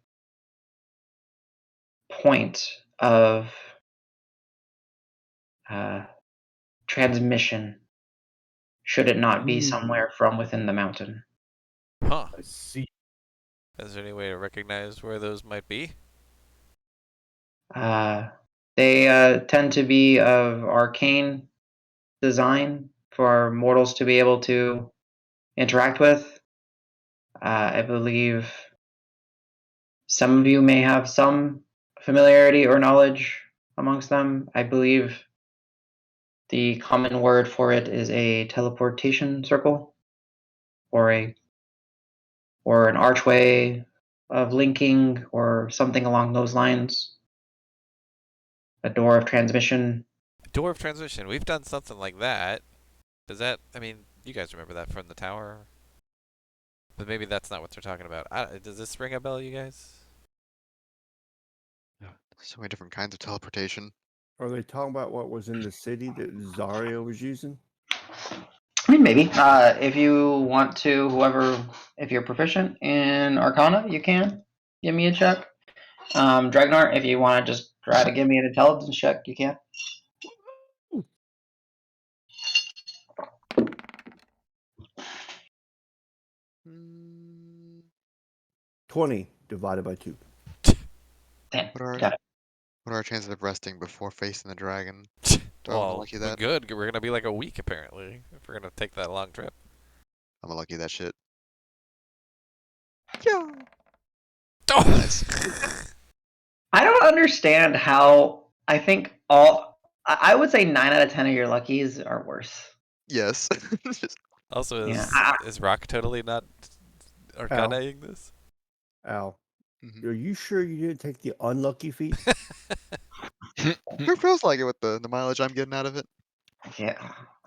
point of transmission, should it not be somewhere from within the mountain. Huh. I see. Is there any way to recognize where those might be? They tend to be of arcane design for mortals to be able to interact with. I believe some of you may have some familiarity or knowledge amongst them. I believe the common word for it is a teleportation circle, or an archway of linking, or something along those lines. A door of transmission. Door of transmission. We've done something like that. Does that? I mean, you guys remember that from the tower? But maybe that's not what they're talking about. Does this ring a bell, you guys? So many different kinds of teleportation. Are they talking about what was in the city that Zario was using? I mean, maybe. If you want to, if you're proficient in Arcana, you can give me a check. Dragnar, if you want to just try to give me an intelligence check, you can. Mm, 20 divided by 2. 10. What are Got it. what are our chances of resting before facing the dragon? Do I Well, lucky we're that? good. We're gonna be like a week apparently if we're gonna take that long trip. I'm a lucky that shit. Yeah. Nice. I don't understand how. I think I would say 9 out of 10 of your luckies are worse. Yes. Just- Also, Yeah. is Rock totally not Arcanaing this? Al, Mhm. are you sure you didn't take the unlucky feat? It feels like it with the mileage I'm getting out of it. Yeah.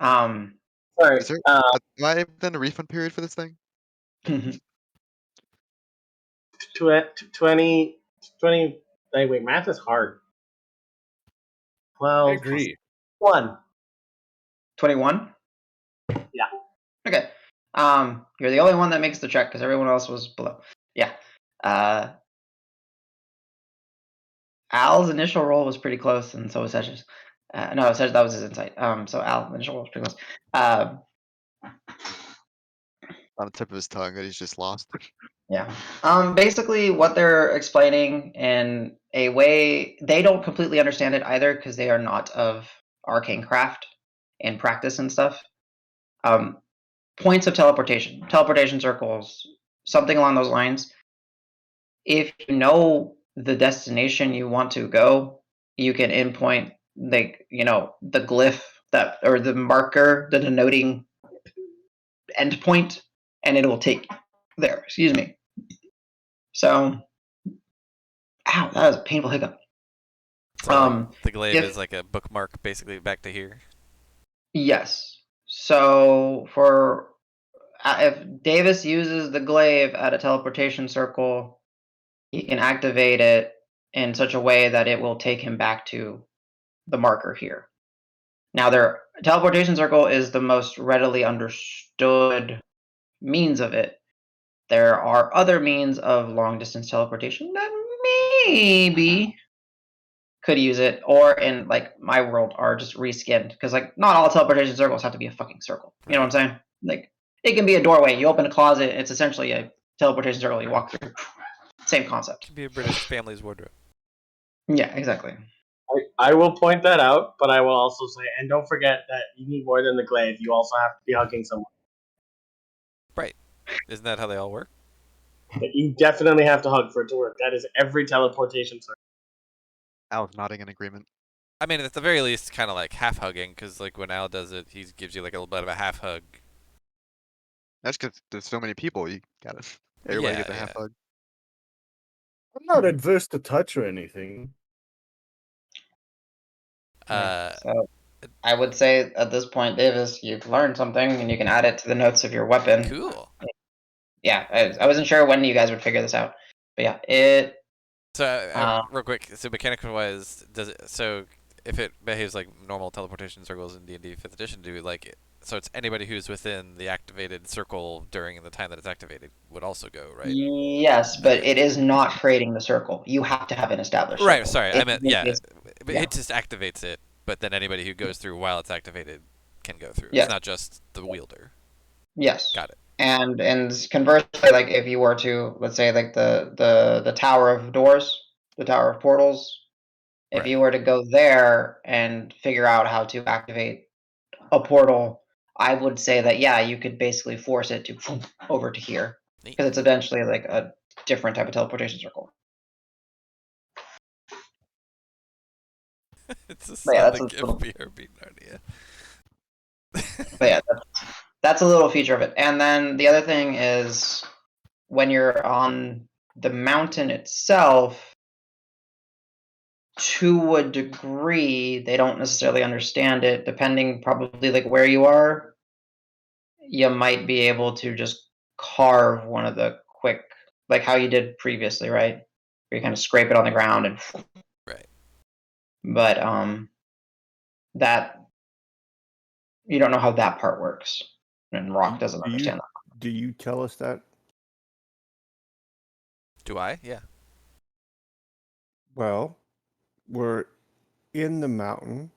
Sorry. Is there? Do I have done a refund period for this thing? 20. Wait, math is hard. 12. I agree. 1. 21? Yeah. Okay. You're the only one that makes the check because everyone else was below. Yeah. Al's initial roll was pretty close, and so was Sedge's. No, Sedge, that was his insight. So Al's initial roll was pretty close. On the tip of his tongue that he's just lost. Yeah. Basically, what they're explaining in a way, they don't completely understand it either because they are not of arcane craft and practice and stuff. Points of teleportation circles, something along those lines. If you know the destination you want to go, you can endpoint the glyph that, or the marker, the denoting endpoint, and it will take you there. Excuse me. So, ow, that was a painful hiccup. So the glaive if- is like a bookmark, basically back to here. Yes. So if Davis uses the glaive at a teleportation circle, he can activate it in such a way that it will take him back to the marker here. Now, their teleportation circle is the most readily understood means of it. There are other means of long distance teleportation that maybe could use it, or in like my world are just reskinned, because like not all teleportation circles have to be a fucking circle. You know what I'm saying? Like it can be a doorway. You open a closet, it's essentially a teleportation circle you walk through. Same concept. Could be a British family's wardrobe. Yeah, exactly. I will point that out, but I will also say, and don't forget that you need more than the glaive. You also have to be hugging someone. Right. Isn't that how they all work? You definitely have to hug for it to work. That is every teleportation circle. Al's nodding in agreement. I mean, at the very least, kind of like half hugging, because like when Al does it, he gives you like a little bit of a half hug. That's because there's so many people. You gotta everybody Yeah, gets a half hug. I'm not adverse to touch or anything. So I would say at this point, Davis, you've learned something, and you can add it to the notes of your weapon. Cool. Yeah, I wasn't sure when you guys would figure this out, but yeah, it. So real quick, so mechanical wise, does it? So if it behaves like normal teleportation circles in D&D 5th edition do, like so it's anybody who's within the activated circle during the time that it's activated would also go, right? Yes, but Okay. it is not creating the circle. You have to have an established Right. circle. Sorry, I meant but yeah. it just activates it, but then anybody who goes through while it's activated can go through. Yes. It's not just the wielder. Yes. Got it. And conversely, like if you were to, let's say, like the Tower of Doors, the Tower of Portals, if Right. you were to go there and figure out how to activate a portal, I would say that yeah, you could basically force it to over to here Neat. because it's eventually like a different type of teleportation circle. It's a But yeah, that's Sonic a little, FBRB Narnia. but yeah, that's a little feature of it. And then the other thing is when you're on the mountain itself, to a degree, they don't necessarily understand it. Depending probably like where you are, you might be able to just carve one of the quick, like how you did previously, right? Where you kind of scrape it on the ground and. Right. But that you don't know how that part works, and Rock doesn't understand that. Do you tell us that? Do I? Yeah. Well, we're in the mountain.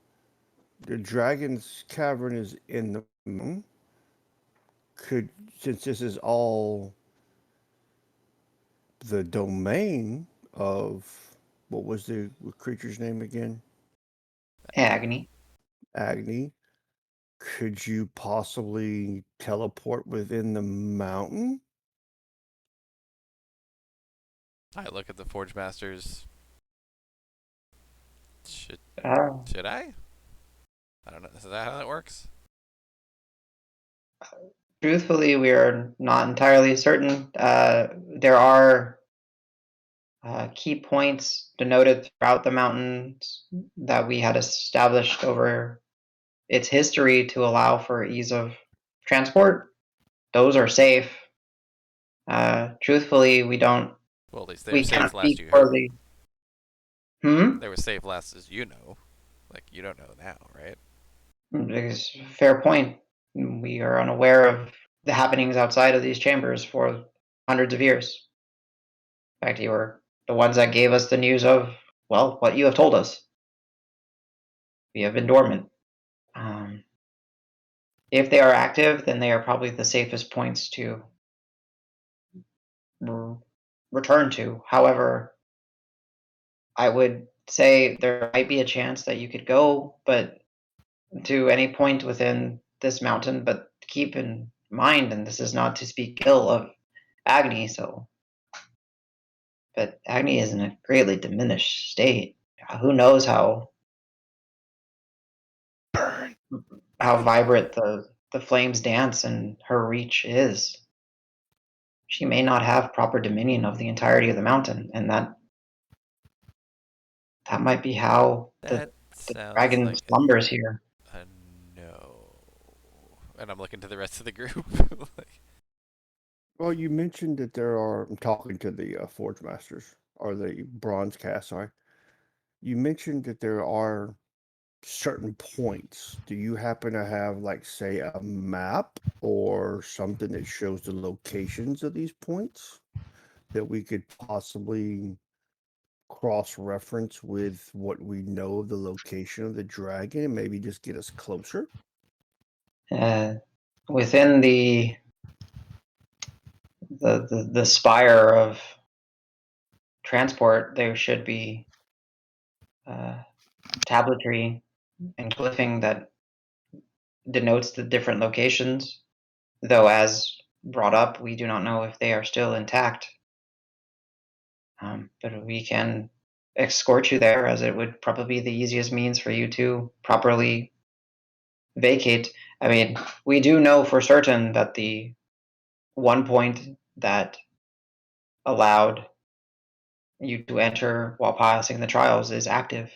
The dragon's cavern is in the mountain. Since this is all the domain of what was the creature's name again? Agony. Agni. Could you possibly teleport within the mountain? I look at the Forge Masters. Should I? I don't know. Is that how that works? Truthfully, we are not entirely certain. There are key points denoted throughout the mountains that we had established over its history to allow for ease of transport. Those are safe. Truthfully, we don't. Well, at least they We were safe can't last speak you for heard. the. They were safe last as you know. Like, you don't know now, right? Because fair point. We are unaware of the happenings outside of these chambers for hundreds of years. In fact, you were the ones that gave us the news of, well, what you have told us. We have been dormant. If they are active, then they are probably the safest points to return to. However, I would say there might be a chance that you could go, but to any point within this mountain. But keep in mind, and this is not to speak ill of Agni, but Agni is in a greatly diminished state. Who knows how vibrant the flames dance and her reach is. She may not have proper dominion of the entirety of the mountain, and that might be how That the sounds dragon like slumbers here. a no. And I'm looking to the rest of the group. Like, Well, you mentioned that there are. I'm talking to the Forge Masters or the Bronze Cast. Sorry, you mentioned that there are certain points. Do you happen to have, like, say, a map or something that shows the locations of these points that we could possibly cross-reference with what we know of the location of the dragon and maybe just get us closer? Within the spire of transport, there should be tabletry and glyphing that denotes the different locations, though as brought up, we do not know if they are still intact. But we can escort you there, as it would probably be the easiest means for you to properly vacate. I mean, we do know for certain that the one point that allowed you to enter while passing the trials is active.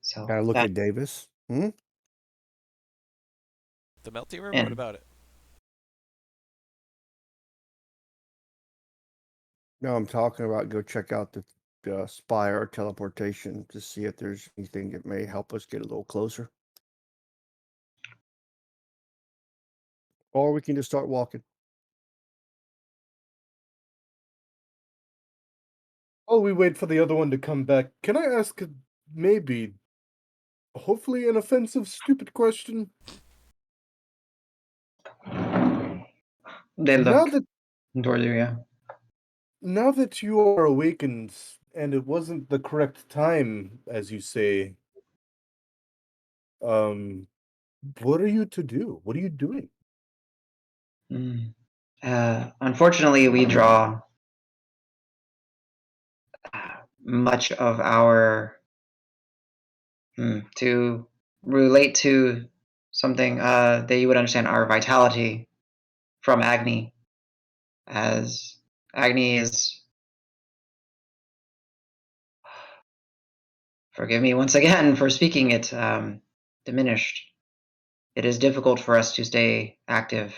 So Gotta look that, at Davis. The melty room? What and about it? No, I'm talking about go check out the spire teleportation to see if there's anything that may help us get a little closer. Or we can just start walking. While we wait for the other one to come back, can I ask maybe, hopefully, an offensive, stupid question? they Now look that towards you, yeah. now that you are awakened and it wasn't the correct time, as you say, what are you to do? What are you doing? Unfortunately, we draw much of our to relate to something that you would understand our vitality from Agni, as Agni is, forgive me once again for speaking it, diminished. It is difficult for us to stay active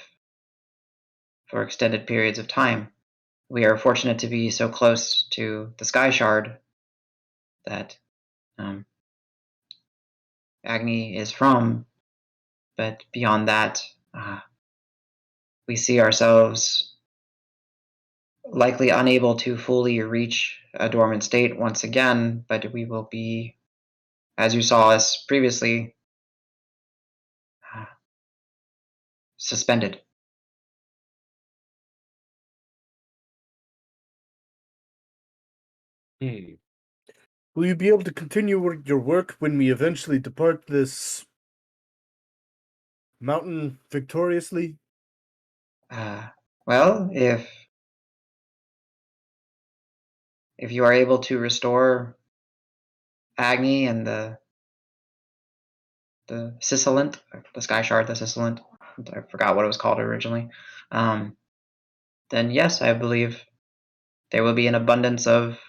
for extended periods of time. We are fortunate to be so close to the Sky Shard that Agni is from, but beyond that, we see ourselves likely unable to fully reach a dormant state once again, but we will be, as you saw us previously, suspended. Will you be able to continue your work when we eventually depart this mountain victoriously? Well, if you are able to restore Agni and the Sibilant, the Sky Shard, the Sibilant, I forgot what it was called originally, then yes, I believe there will be an abundance of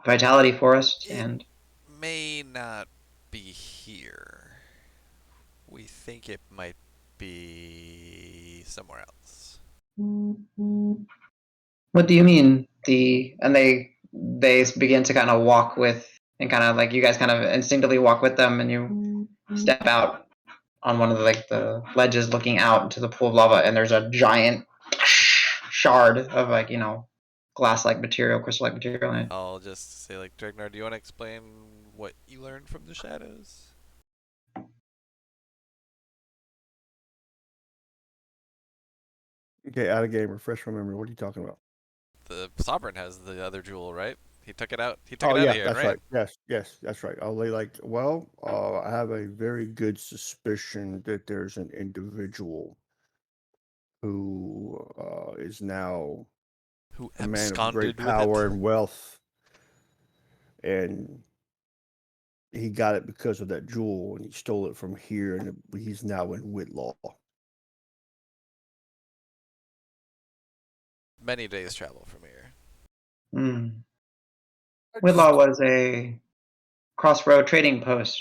vitality for us. It And may not be here. We think it might be somewhere else. what do you mean? They begin to kind of walk with, and kind of like you guys kind of instinctively walk with them, and you step out on one of the ledges looking out into the pool of lava, and there's a giant shard of glass-like material, crystal-like material in it. I'll just say, like, Dragnar, do you want to explain what you learned from the shadows? Okay, out of game. Refresh my memory. What are you talking about? The Sovereign has the other jewel, right? He took it out. He took Oh it out yeah, of here and that's ran. right. Yes, that's right. I'll lay I have a very good suspicion that there's an individual who is now Who a man of great absconded with power it? and wealth, and he got it because of that jewel, and he stole it from here, and he's now in Whitlaw. Many days travel from here. Whitlaw was a crossroad trading post.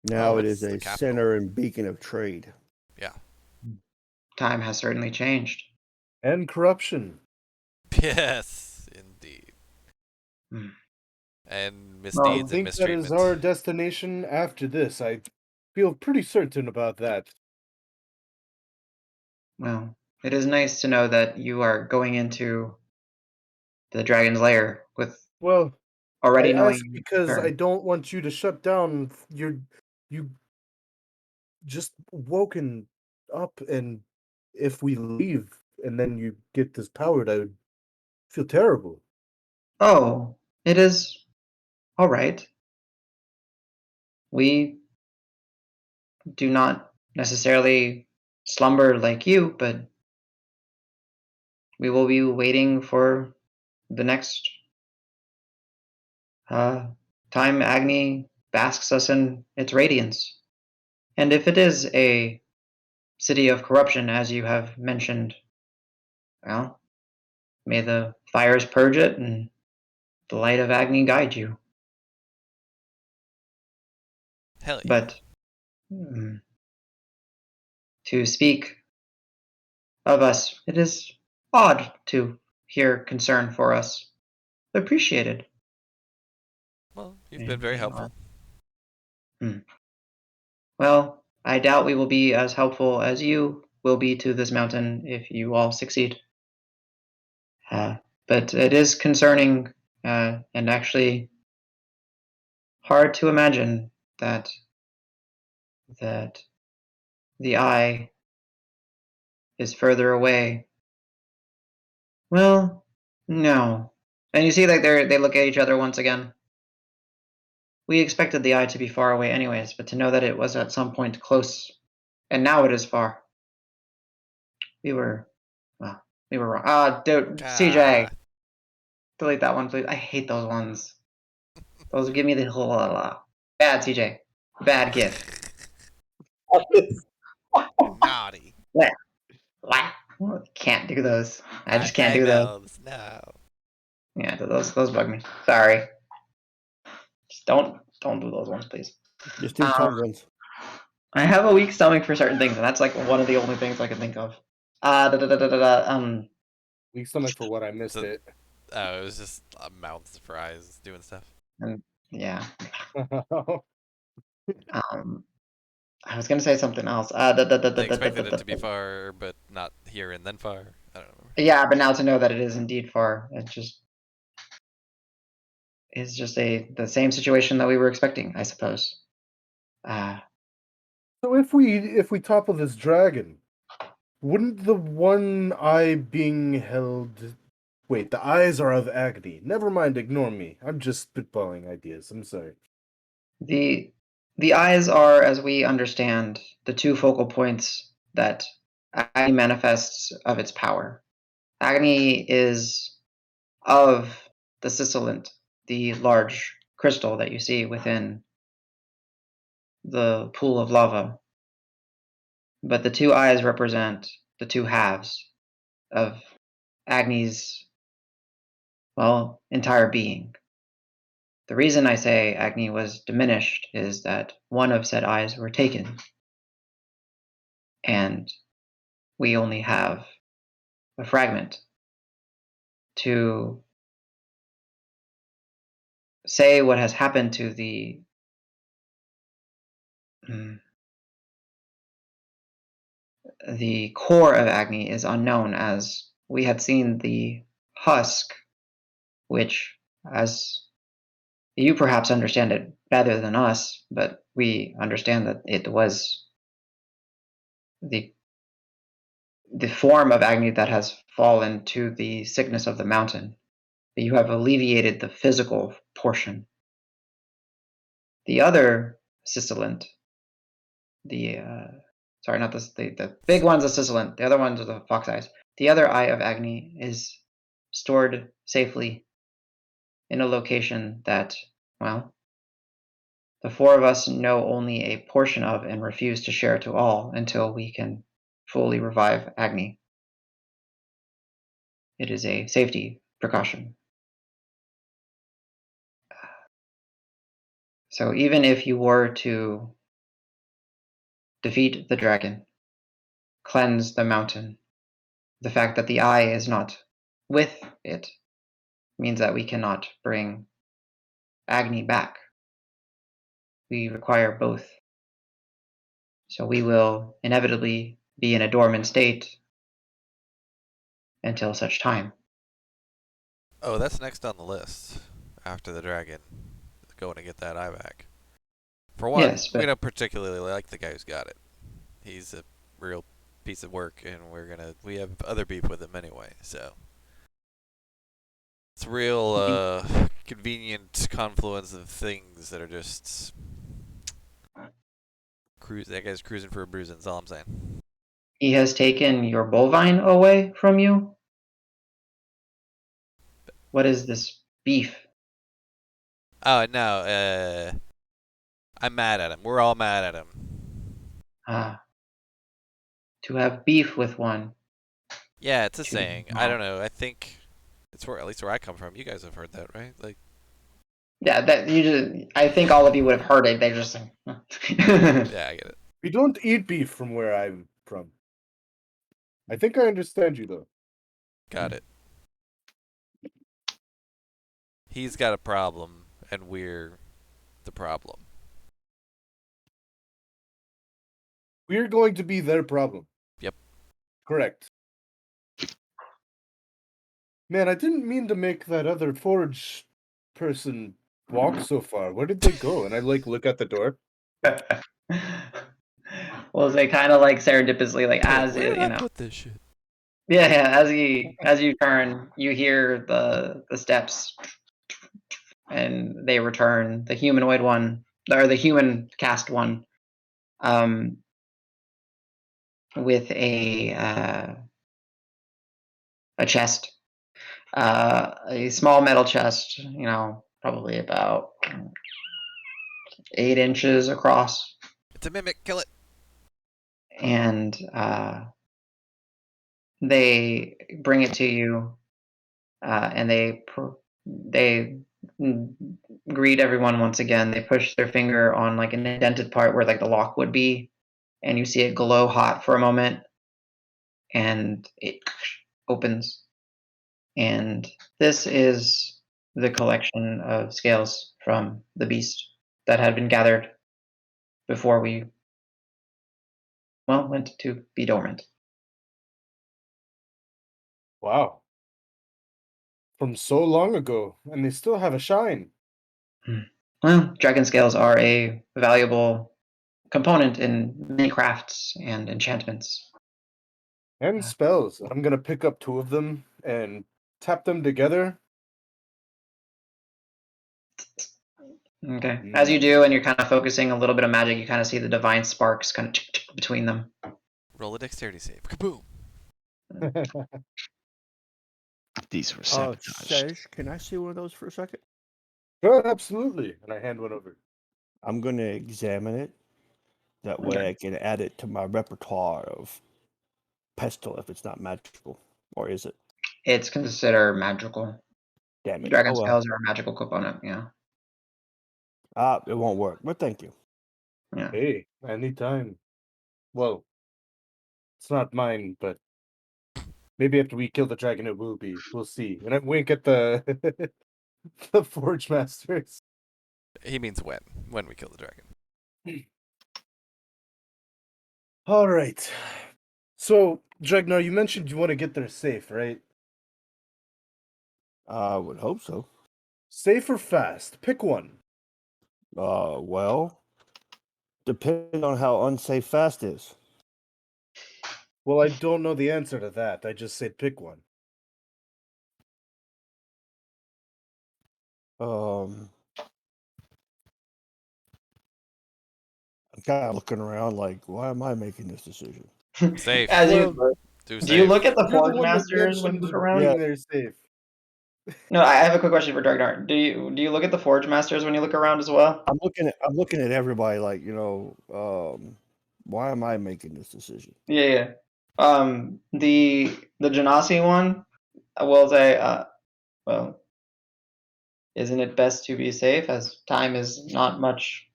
Now it it's is the a capital. center and beacon of trade. Yeah. Time has certainly changed. And corruption. Yes, indeed. Hmm. And I misdeeds and think that is mistreatment. our destination after this. I feel pretty certain about that. Well, it is nice to know that you are going into the dragon's lair with Well, I already ask knowing. because I Sure. don't want you to shut down. You just woken up, and if we leave and then you get this powered, I would feel terrible. Oh, it is all right. We do not necessarily slumber like you, but we will be waiting for the next time Agni basks us in its radiance. And if it is a city of corruption, as you have mentioned, well, may the fires purge it and the light of Agni guide you. Hell yeah. But to speak of us, it is odd to hear concern for us. Appreciated. Well, you've been very helpful. Well, I doubt we will be as helpful as you will be to this mountain if you all succeed. But it is concerning and actually hard to imagine that the eye is further away. Well, no. And you see, like they look at each other once again. We expected the eye to be far away, anyways, but to know that it was at some point close, and now it is far. We were wrong. Dude, CJ, delete that one, please. I hate those ones. Those give me the bad CJ, bad gift. Naughty. Can't do those. I just can't do those. No. Yeah, those bug me. Sorry. Just don't do those ones, please. Just do tongue ones. I have a weak stomach for certain things, and that's like one of the only things I can think of. Weak stomach for what? I missed it. Oh, it was just a mouth surprise doing stuff. Yeah. I was gonna say something else. I expected it to be far, but not here and then far. I don't know. Yeah, but now to know that it is indeed far, it just is just the same situation that we were expecting, I suppose. So if we topple this dragon, wouldn't the one eye being held? Wait, the eyes are of Agni. Never mind, ignore me. I'm just spitballing ideas. I'm sorry. The eyes are, as we understand, the two focal points that Agni manifests of its power. Agni is of the sibilant, the large crystal that you see within the pool of lava. But the two eyes represent the two halves of Agni's, well, entire being. The reason I say Agni was diminished is that one of said eyes were taken, and we only have a fragment to say what has happened to the core of Agni is unknown, as we had seen the husk, which, as you perhaps understand it better than us, but we understand that it was the form of Agni that has fallen to the sickness of the mountain. You have alleviated the physical portion. The other sibilant, sorry, not the big one's a sibilant. The other ones are the fox eyes. The other eye of Agni is stored safely in a location that, well, the four of us know only a portion of and refuse to share to all until we can fully revive Agni. It is a safety precaution. So even if you were to defeat the dragon, cleanse the mountain, the fact that the eye is not with it means that we cannot bring Agni back. We require both. So we will inevitably be in a dormant state until such time. Oh, that's next on the list after the dragon. Going to get that eye back. For one, Yes, but we don't particularly like the guy who's got it. He's a real piece of work, and we have other beef with him anyway. So it's a real convenient confluence of things that are just that guy's cruising for a bruising. That's all I'm saying. He has taken your bovine away from you. What is this beef? Oh no, I'm mad at him. We're all mad at him. Ah, to have beef with one. Yeah, it's a To saying. I not. don't know. I think it's at least where I come from. You guys have heard that, right? Like, Yeah, that you just. I think all of you would have heard it. They just. yeah, I get it. We don't eat beef from where I'm from. I think I understand you though. Got it. He's got a problem, and we're the problem. We're going to be their problem. Yep. Correct. Man, I didn't mean to make that other forge person walk so far. Where did they go? And I look at the door. Well, they kind of like serendipitously, like Where as did you I know. put this shit? Yeah, as you turn, you hear the steps, and they return. The humanoid one, or the human cast one, um, with a chest, a small metal chest. You know, probably about 8 inches across, It's a mimic. Kill it. and they bring it to you, and they greet everyone once again. They push their finger on like an indented part where like the lock would be, and you see it glow hot for a moment, and it opens. And this is the collection of scales from the beast that had been gathered before we, well, went to be dormant. Wow. From so long ago, and they still have a shine. Well, dragon scales are a valuable component in many crafts and enchantments. And spells. I'm gonna pick up 2 of them and tap them together. Okay. As you Mm. do, and you're kind of focusing a little bit of magic, you kind of see the divine sparks kind of between them. Roll a dexterity save. Kaboom. These were sabotaged. Serge, can I see one of those for a second? Sure, absolutely. And I hand one over. I'm going to examine it. That way I can add it to my repertoire of pestle if it's not magical. Or is it? It's considered magical. Damn it. Dragon Oh, well. scales are a magical component, yeah. It won't work, but thank you. Yeah. Hey, anytime. Well, it's not mine, but maybe after we kill the dragon it will be. We'll see. And I wink at the the Forge Masters. He means when we kill the dragon. Alright. So, Dragnar, you mentioned you want to get there safe, right? I would hope so. Safe or fast? Pick one. Well, depending on how unsafe fast is. Well, I don't know the answer to that. I just said pick one. I'm kind of looking around like, why am I making this decision? Safe. As Well, you Do do you look at the You're the Forge one that Masters when you mentioned look around? being there safe. No, I have a quick question for Darknar. Do you look at the Forge Masters when you look around as well? I'm looking at everybody like, why am I making this decision? Yeah, yeah. The Genasi one will say, well, isn't it best to be safe as time is not much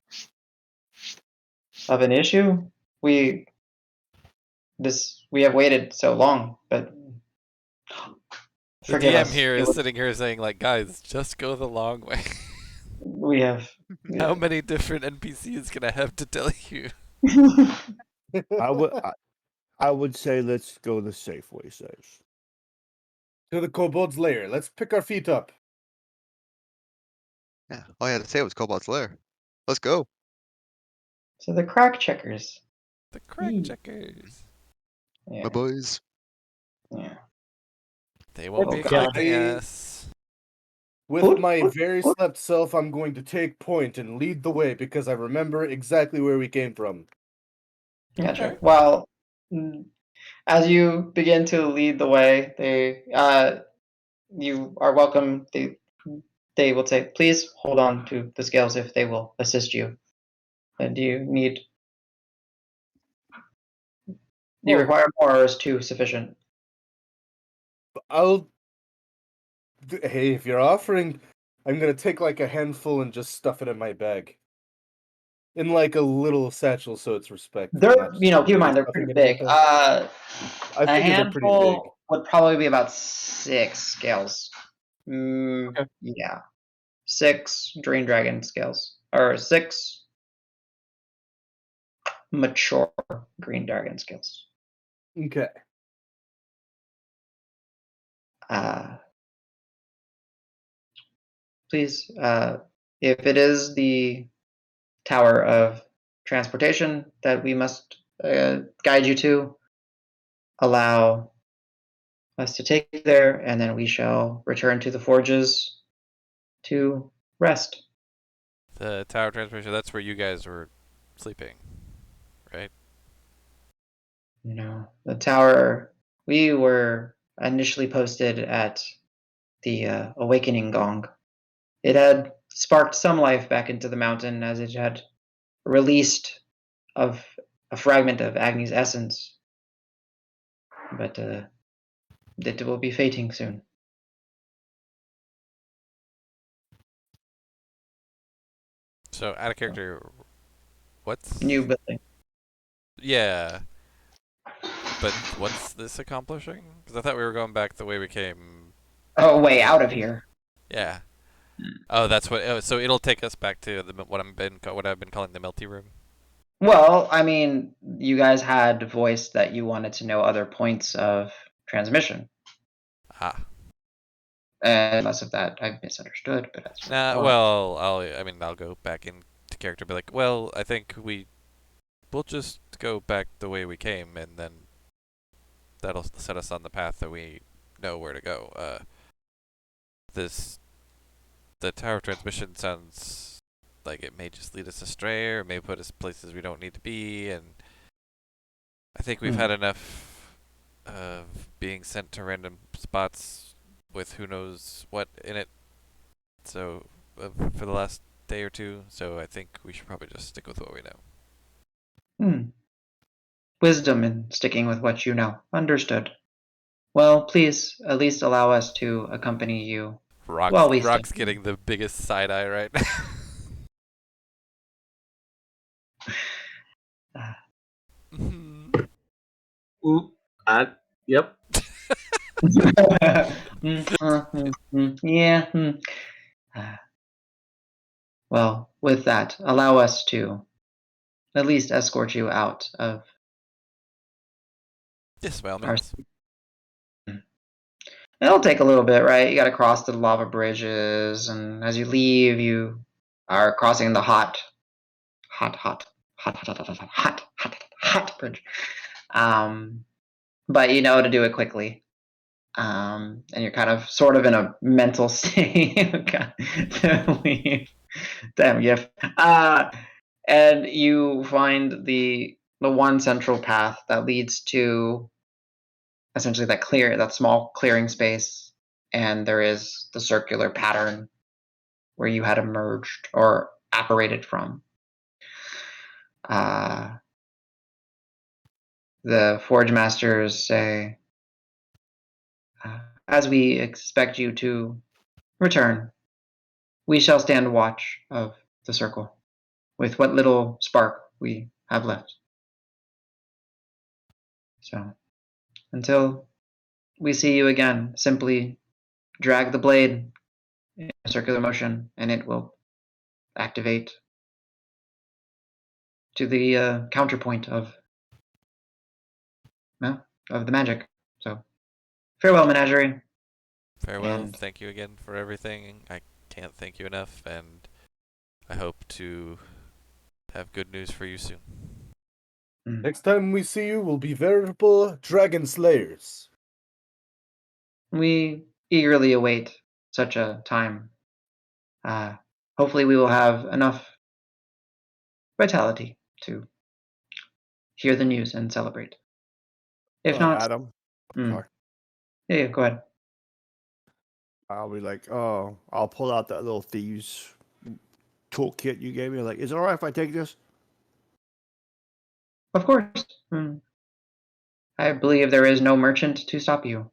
of an issue? We have waited so long, but The forgive DM us. here is sitting here saying, like, guys, just go the long way. We have. How many different NPCs can I have to tell you? I would say let's go the safe way, Sage. To the kobold's lair. Let's pick our feet up. Yeah, all you had to say was Cobalt's Lair. Let's go. So the crack checkers. The crack checkers. My Yeah. boys. Yeah. They won't be It's expecting I- us. With my very slept self, I'm going to take point and lead the way because I remember exactly where we came from. Gotcha. Okay. Well, as you begin to lead the way, you are welcome. They will say, please hold on to the scales if they will assist you. And do you Well, require more, or is two sufficient? Hey, if you're offering, I'm gonna take like a handful and just stuff it in my bag. In like a little satchel, so it's respectful. They're, Not just keep in really mind, they're stuffing pretty it in my big. bag. A I figure they're pretty big. handful would probably be about 6 scales. Okay. Yeah. 6 Green Dragon scales. Or 6 mature Green Dragon scales. Okay. Please, if it is the tower of transportation that we must guide you to, allow us to take you there, and then we shall return to the forges to rest. The tower transmission, that's where you guys were sleeping, right? The tower, we were initially posted at the awakening gong. It had sparked some life back into the mountain as it had released of a fragment of Agni's essence, but it will be fating soon. So, out of character, what's... New building. Yeah. But what's this accomplishing? Because I thought we were going back the way we came. Oh, way out of here. Yeah. Oh, that's what... Oh, so it'll take us back to what I've been calling the melty room? Well, I mean, you guys had voiced that you wanted to know other points of transmission. Ah. And unless of that I've misunderstood, but that's Nah, well, I'll go back into character, be like, well, I think we'll just go back the way we came, and then that'll set us on the path that we know where to go. The tower transmission sounds like it may just lead us astray, or may put us places we don't need to be, and I think we've had enough of being sent to random spots with who knows what in it. So, for the last day or two, so I think we should probably just stick with what we know. Wisdom in sticking with what you know. Understood. Well, please at least allow us to accompany you. Rock's getting the biggest side eye right now. Yep. Yeah. Well, with that, allow us to at least escort you out of Yes, by all our. means. It'll take a little bit, right? You got to cross the lava bridges, and as you leave, you are crossing the hot bridge. But you know to do it quickly. And you're kind of sort of in a mental state to leave. Damn gif. And you find the one central path that leads to essentially that small clearing space, and there is the circular pattern where you had emerged or apparated from. The Forge Masters say, as we expect you to return, we shall stand watch of the circle with what little spark we have left. So, until we see you again, simply drag the blade in a circular motion and it will activate to the counterpoint of the magic. So, farewell, Menagerie. Farewell. And Thank you again for everything. I can't thank you enough, and I hope to have good news for you soon. Next time we see you, we'll be veritable dragon slayers. We eagerly await such a time. Hopefully, we will have enough vitality to hear the news and celebrate. If not, Adam. Sorry. yeah, go ahead. I'll be like, oh, I'll pull out that little thieves toolkit you gave me. Like, is it all right if I take this? Of course. I believe there is no merchant to stop you.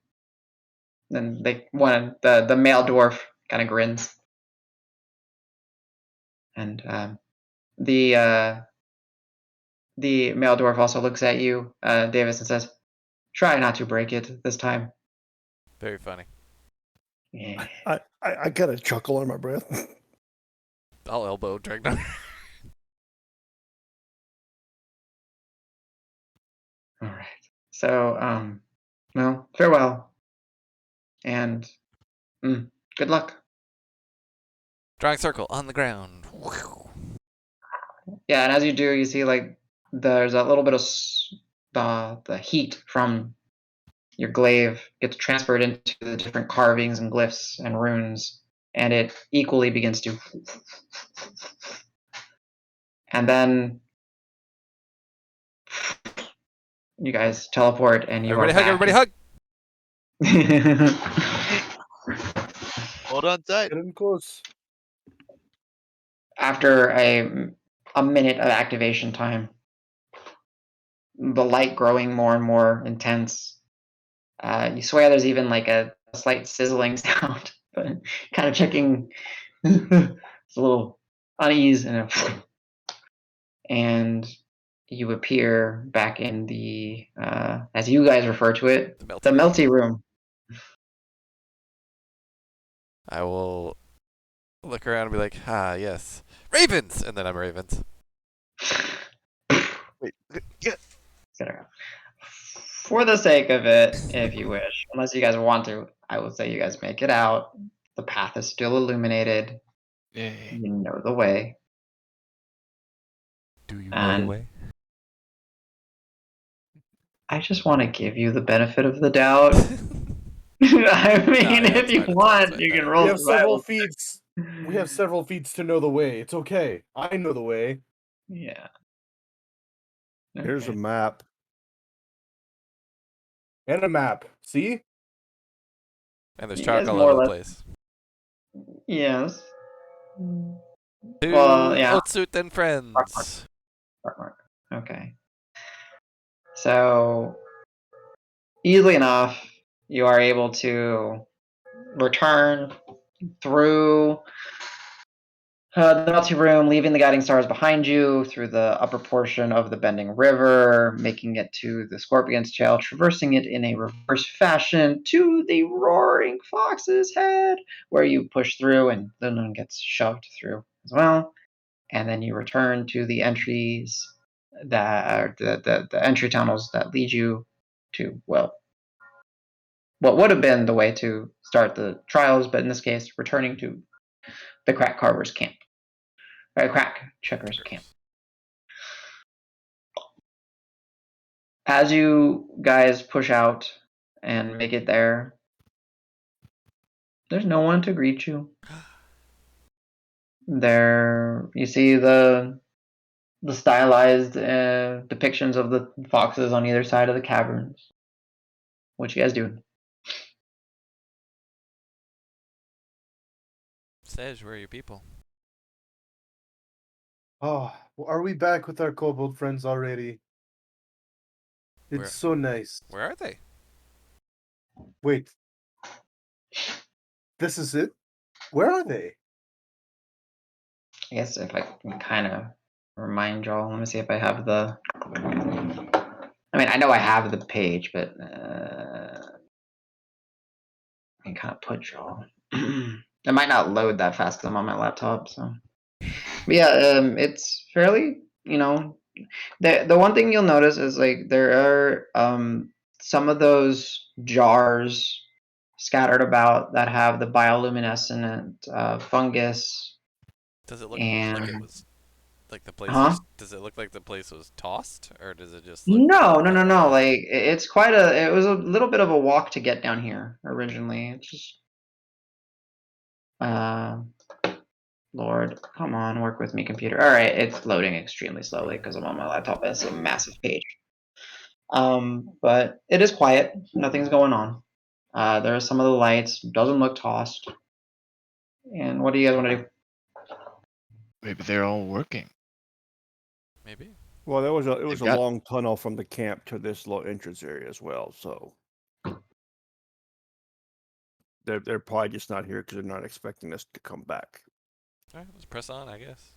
Then the male dwarf kind of grins, and the male dwarf also looks at you, Davis, and says, "Try not to break it this time." Very funny. Yeah. I got a chuckle on my breath. I'll elbow Dragnar. All right. So, well, farewell, and good luck. Drawing circle on the ground. Yeah, and as you do, you see like there's a little bit of the heat from your glaive gets transferred into the different carvings and glyphs and runes, and it equally begins to. And then you guys teleport, and you Everybody hug, are everybody hug! Hold on tight. Get in close. After a minute of activation time, the light growing more and more intense. You swear there's even like a slight sizzling sound, but kind of checking. It's a little unease, and you appear back in the, as you guys refer to it, the melty room. I will look around and be like, yes. Ravens! And then I'm Ravens. Wait. Yeah. For the sake of it, if you wish, unless you guys want to, I will say you guys make it out. The path is still illuminated. Yay. You know the way. Do you know the And way? I just want to give you the benefit of the doubt. I mean, yeah, if you it's fine, want, you can roll We have several survival. feats. We have several feats to know the way. It's okay. I know the way. Yeah. Here's a Okay. map. And a map. See? And there's You chalk guys all more over or the less- place. Yes. To Well, yeah. Otsut and friends. Mark. Okay. So, easily enough, you are able to return through the melty room, leaving the guiding stars behind you through the upper portion of the bending river, making it to the scorpion's tail, traversing it in a reverse fashion to the roaring fox's head, where you push through and Lillian gets shoved through as well. And then you return to the entries that are the entry tunnels that lead you to, well, what would have been the way to start the trials, but in this case, returning to the crack carver's camp. Crack checkers camp. As you guys push out and make it there, there's no one to greet you. There, you see the stylized depictions of the foxes on either side of the caverns. What you guys doing? Sej, where are your people? Oh, are we back with our kobold friends already? It's Where- so nice. Where are they? Wait. This is it? Where are they? I guess if I can kind of remind y'all, let me see if I have the. I mean, I know I have the page, but I can kind of put y'all. It might not load that fast because I'm on my laptop. So, but yeah, it's fairly. The one thing you'll notice is like there are some of those jars scattered about that have the bioluminescent fungus. Does it look And like Like the place Huh? was, does it look like the place was tossed, or does it just look No. Like it's quite a. It was a little bit of a walk to get down here originally. It's just, Lord, come on, work with me, computer. All right, it's loading extremely slowly because I'm on my laptop. It's a massive page. But it is quiet. Nothing's going on. There are some of the lights. Doesn't look tossed. And what do you guys want to do? Maybe they're all working. maybe? Well, it was They've a got- long tunnel from the camp to this little entrance area as well. So they're probably just not here because they're not expecting us to come back. All right, let's press on, I guess.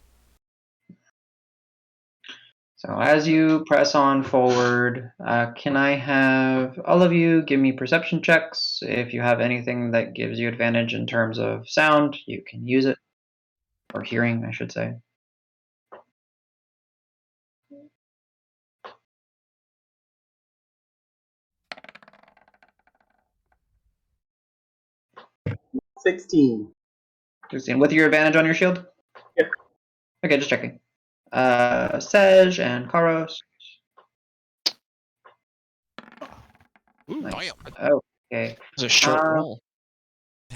So as you press on forward, can I have all of you give me perception checks? If you have anything that gives you advantage in terms of sound, you can use it. Or hearing, I should say. $16. 16. With your advantage on your shield? Yep. Okay, just checking. Sej and Karos. Ooh, Nice. Damn. Okay. it's a short Uh, roll.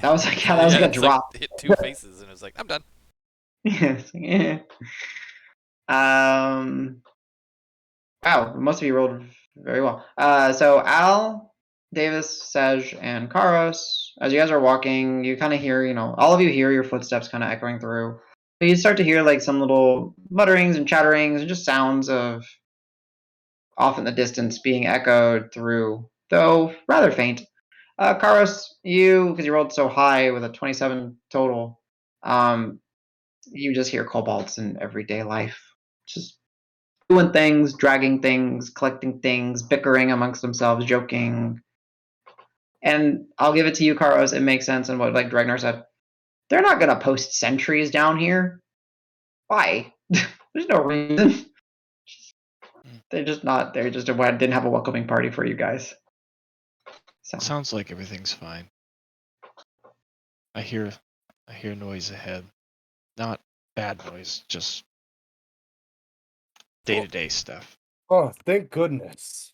That was like that was like a it's drop. Like, hit 2 faces, and it was like, I'm done. Yes. Yeah. Wow, most of you rolled very well. So Al, Davis, Sej, and Karos, as you guys are walking, you kind of hear, all of you hear your footsteps kind of echoing through. But you start to hear like some little mutterings and chatterings and just sounds of off in the distance being echoed through, though rather faint. Karos, because you rolled so high with a 27 total, you just hear kobolds in everyday life. Just doing things, dragging things, collecting things, bickering amongst themselves, joking. And I'll give it to you, Karos. It makes sense. And what like Dragnar said, they're not gonna post sentries down here. Why? There's no reason. They're just not. They just didn't have a welcoming party for you guys. So Sounds like everything's fine. I hear noise ahead. Not bad noise, just day-to-day stuff. Oh, thank goodness.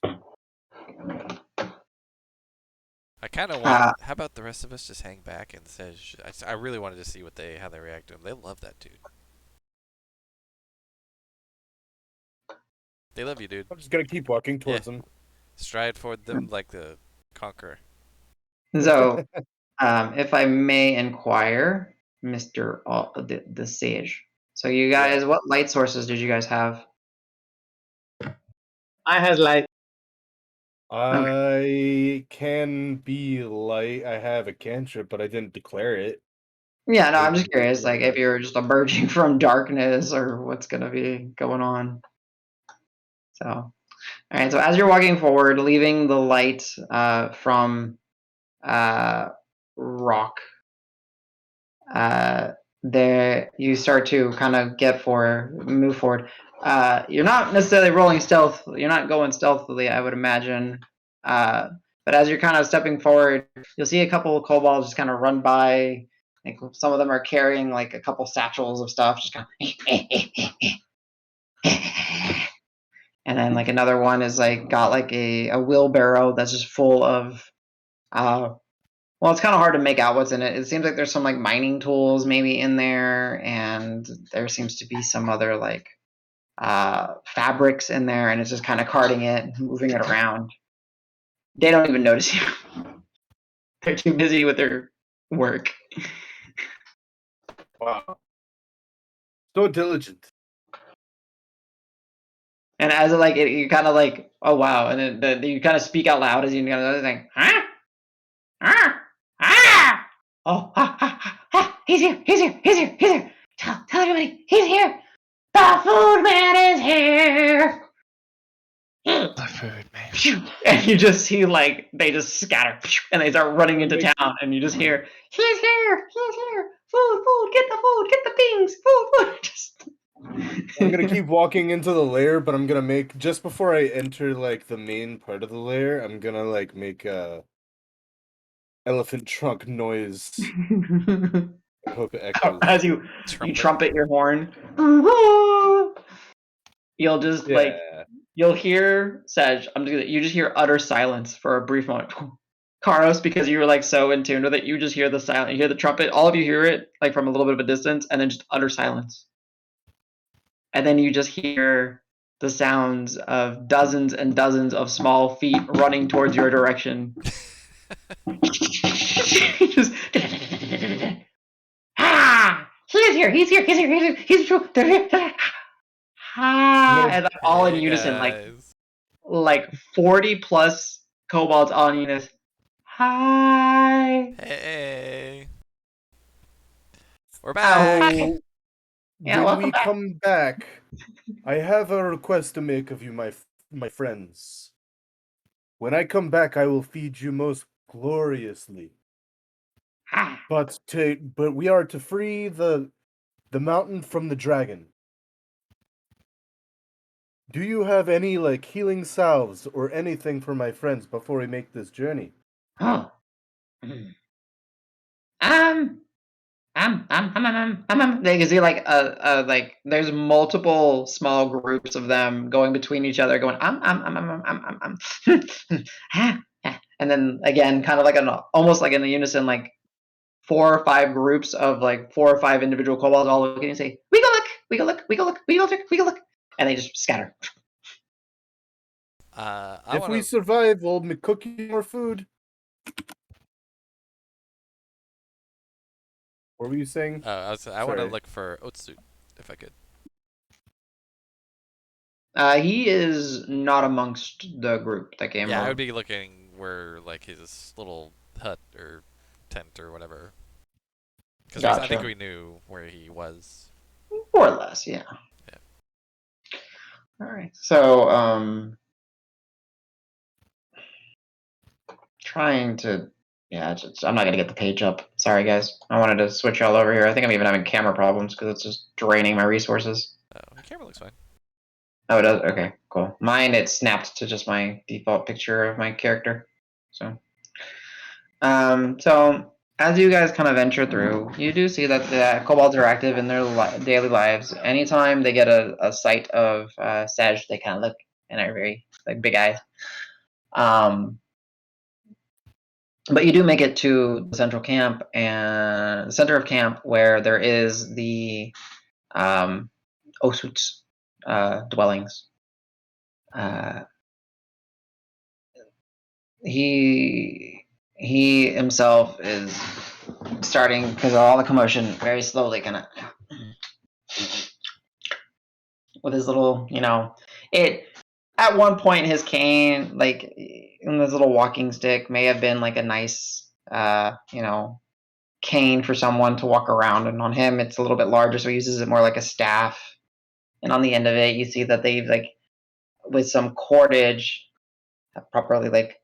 I kind of want. How about the rest of us just hang back and say? I really wanted to see how they react to him. They love that dude. They love you, dude. I'm just gonna keep walking towards them. Stride toward them like the conqueror. So, if I may inquire, Mister the Sage. So you guys, what light sources did you guys have? I has like I can be light. I have a cantrip, but I didn't declare it. Yeah, no, I'm just curious, like if you're just emerging from darkness or what's gonna be going on. So, all right. So as you're walking forward, leaving the light from rock, there you start to kind of move forward. You're not necessarily rolling stealth. You're not going stealthily, I would imagine. But as you're kind of stepping forward, you'll see a couple of kobolds just kind of run by. Like some of them are carrying like a couple satchels of stuff, just kind of. And then like another one is like got like a wheelbarrow that's just full of well, it's kind of hard to make out what's in it. It seems like there's some like mining tools maybe in there, and there seems to be some other like fabrics in there, and it's just kind of carting it, moving it around. They don't even notice you. They're too busy with their work. Wow. So diligent. And as like you kind of like, oh wow, and then you kind of speak out loud as you kind of think, huh? Oh, he's here, he's here, he's here, he's here. Tell everybody, he's here. The food man is here. The food, man. And you just see like they just scatter and they start running into town, and you just hear, he's here, food, get the things, food. Just... I'm gonna keep walking into the lair, but I'm gonna make just before I enter like the main part of the lair, I'm gonna like make a elephant trunk noise. I hope it echoes. As you Trumpet. trumpet your horn. you'll just like you'll hear Sedge. You just hear utter silence for a brief moment. Karos, because you were like so in tune with it, you just hear the silence. You hear the trumpet. All of you hear it like from a little bit of a distance, and then just utter silence. And then you just hear the sounds of dozens and dozens of small feet running towards your direction. Just, he's here, and all in Hey, unison, guys. like 40 plus kobolds all in unison. Hi. Hey. We're back. So, Yeah, when welcome we back. come back, I have a request to make of you, my friends. When I come back, I will feed you most gloriously. But we are to free the mountain from the dragon. Do you have any like healing salves or anything for my friends before we make this journey? Oh. They can see like there's multiple small groups of them going between each other, going and then again, kind of like almost like in the unison, like 4 or 5 groups of like 4 or 5 individual kobolds all looking and say, "We go look, we go look, we go look, we go look, we go look," and they just scatter. If we survive, we'll cook you more food. What were you saying? I want to look for Otsu, if I could. He is not amongst the group that came. Yeah, I would be looking where like his little hut or tent or whatever. Because I think we knew where he was. More or less, yeah. All right. So, trying to, I'm not gonna get the page up. Sorry, guys. I wanted to switch all over here. I think I'm even having camera problems because it's just draining my resources. Oh, the camera looks fine. Oh, it does? Okay, cool. Mine, it snapped to just my default picture of my character. So as you guys kind of venture through, you do see that the kobolds are active in their daily lives. Anytime they get a sight of Saj, they kind of look and are very like big eyes. But you do make it to the central camp and center of camp where there is the Osut's dwellings. He himself is starting, because of all the commotion, very slowly kind of with his little, it at one point his cane, like in his little walking stick, may have been like a nice cane for someone to walk around, and on him it's a little bit larger, so he uses it more like a staff. And on the end of it you see that they've like with some cordage have properly like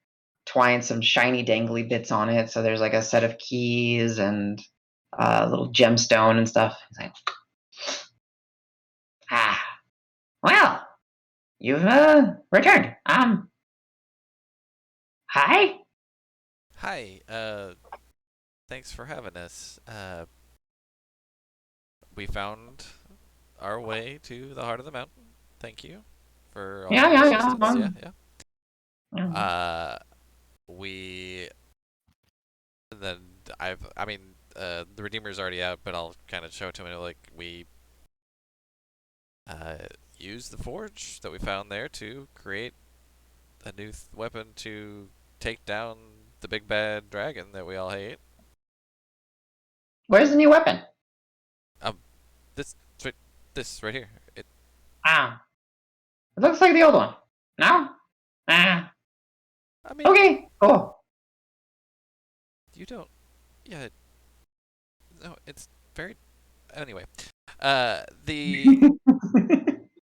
twined some shiny dangly bits on it, so there's like a set of keys and a little gemstone and stuff. It's like, well, you've returned. Hi. Hi. Thanks for having us. We found our way to the heart of the mountain. Thank you for all your assistance. Yeah. We then the Redeemer's already out, but I'll kind of show it to him. Like we used the forge that we found there to create a new weapon to take down the big bad dragon that we all hate. Where's the new weapon? This right here. It looks like the old one. No? Okay, cool. You don't. Yeah. No, it's very. Anyway, the.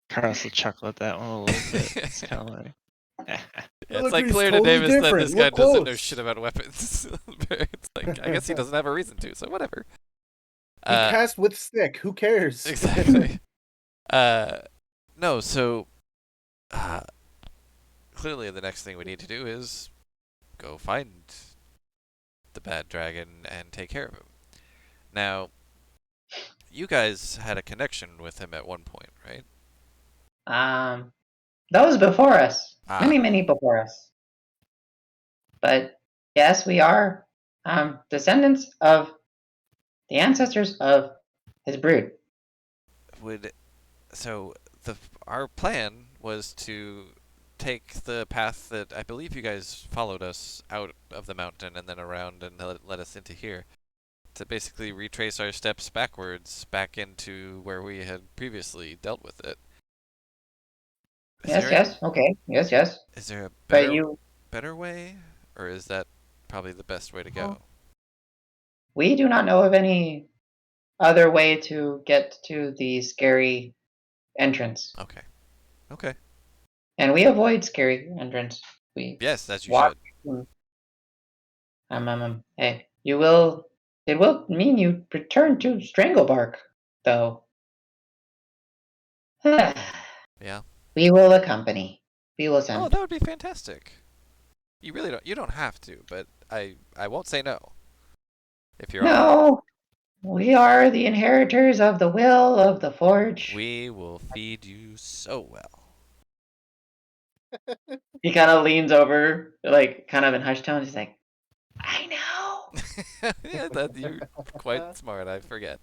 Carlos will chuckle at that one a little bit. It's kind of like. It's like clear to Davis that this guy doesn't know shit about weapons. It's like, I guess he doesn't have a reason to, so whatever. He cast with stick. Who cares? Exactly. No, so clearly the next thing we need to do is go find the bad dragon and take care of him. Now, you guys had a connection with him at one point, right? Those before us, Ah. many before us. But yes, we are descendants of the ancestors of his brood. So our plan was to take the path that I believe you guys followed us out of the mountain and then around and led us into here to basically retrace our steps backwards back into where we had previously dealt with it. Yes, okay, yes. Is there a But you, better way, or is that probably the best way to go? we do not know of any other way to get to the scary entrance. Okay. And we avoid scary entrance. We Yes, as you walk. should. Hey, you will. It will mean you return to Stranglebark, though. Yeah. We will accompany. We will send. Oh, that would be fantastic. You really don't. You don't have to, but I won't say no. If you're all right. No, we are the inheritors of the will of the forge. We will feed you so well. He kind of leans over, like kind of in hushed tones. He's like, "I know." Yeah, you're quite smart. I forget.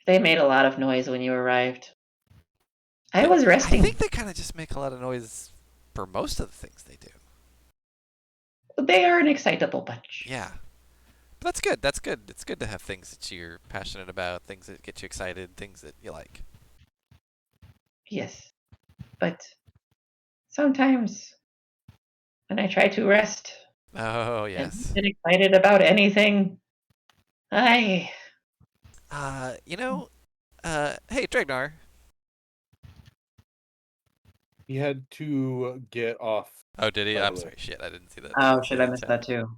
They made a lot of noise when you arrived. I was I resting. think they kind of just make a lot of noise for most of the things they do. They are an excitable bunch. Yeah. But that's good. That's good. It's good to have things that you're passionate about, things that get you excited, things that you like. Yes, but sometimes when I try to rest Oh, and yes. get excited about anything, I Hey, Dragnar. He had to get off. Oh, did he? By the I'm way. sorry. Shit, I didn't see that. oh shit, I missed that too.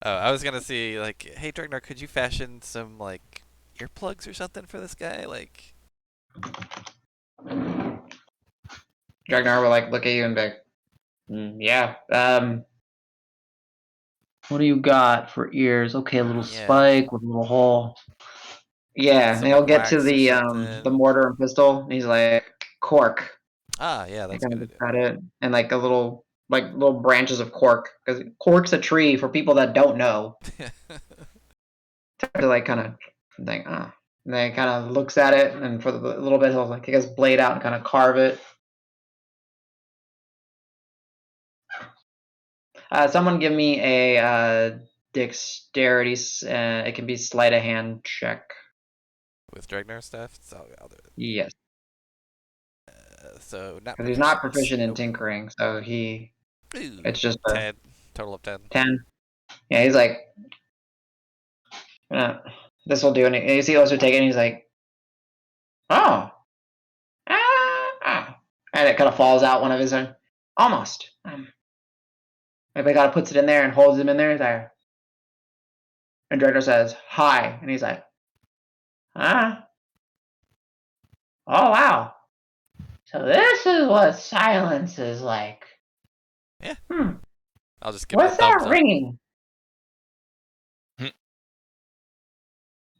Oh, I was gonna see like, hey, Dragnar, could you fashion some like earplugs or something for this guy? Like, Dragnar will like look at you and be like, yeah. What do you got for ears? Okay, a little Yeah. spike with a little hole. Yeah, and some he'll like get to wax or the something. mortar and pistol. And he's like cork. Ah, yeah, I that's a kind good of idea. got it, and like a little branches of cork because cork's a tree for people that don't know. To like kind of think, ah. And then he kind of looks at it, and for a little bit, he'll like take his blade out and kind of carve it. Someone give me a dexterity. It can be sleight of hand check. With Dragnar stuff, so I'll do it. Yes, So not because he's not proficient. proficient in Nope. tinkering, so Ooh, it's just a 10. Total of 10. 10. Yeah, he's like, this will do. And he also take it, and he's like, oh, and it kind of falls out one of his own. Almost. Maybe God puts it in there and holds him in there. And Draco says, hi. And he's like, huh? Oh, wow. So this is what silence is like. Yeah. Hmm. I'll just give What's it a thumbs that up. ringing? Hmm.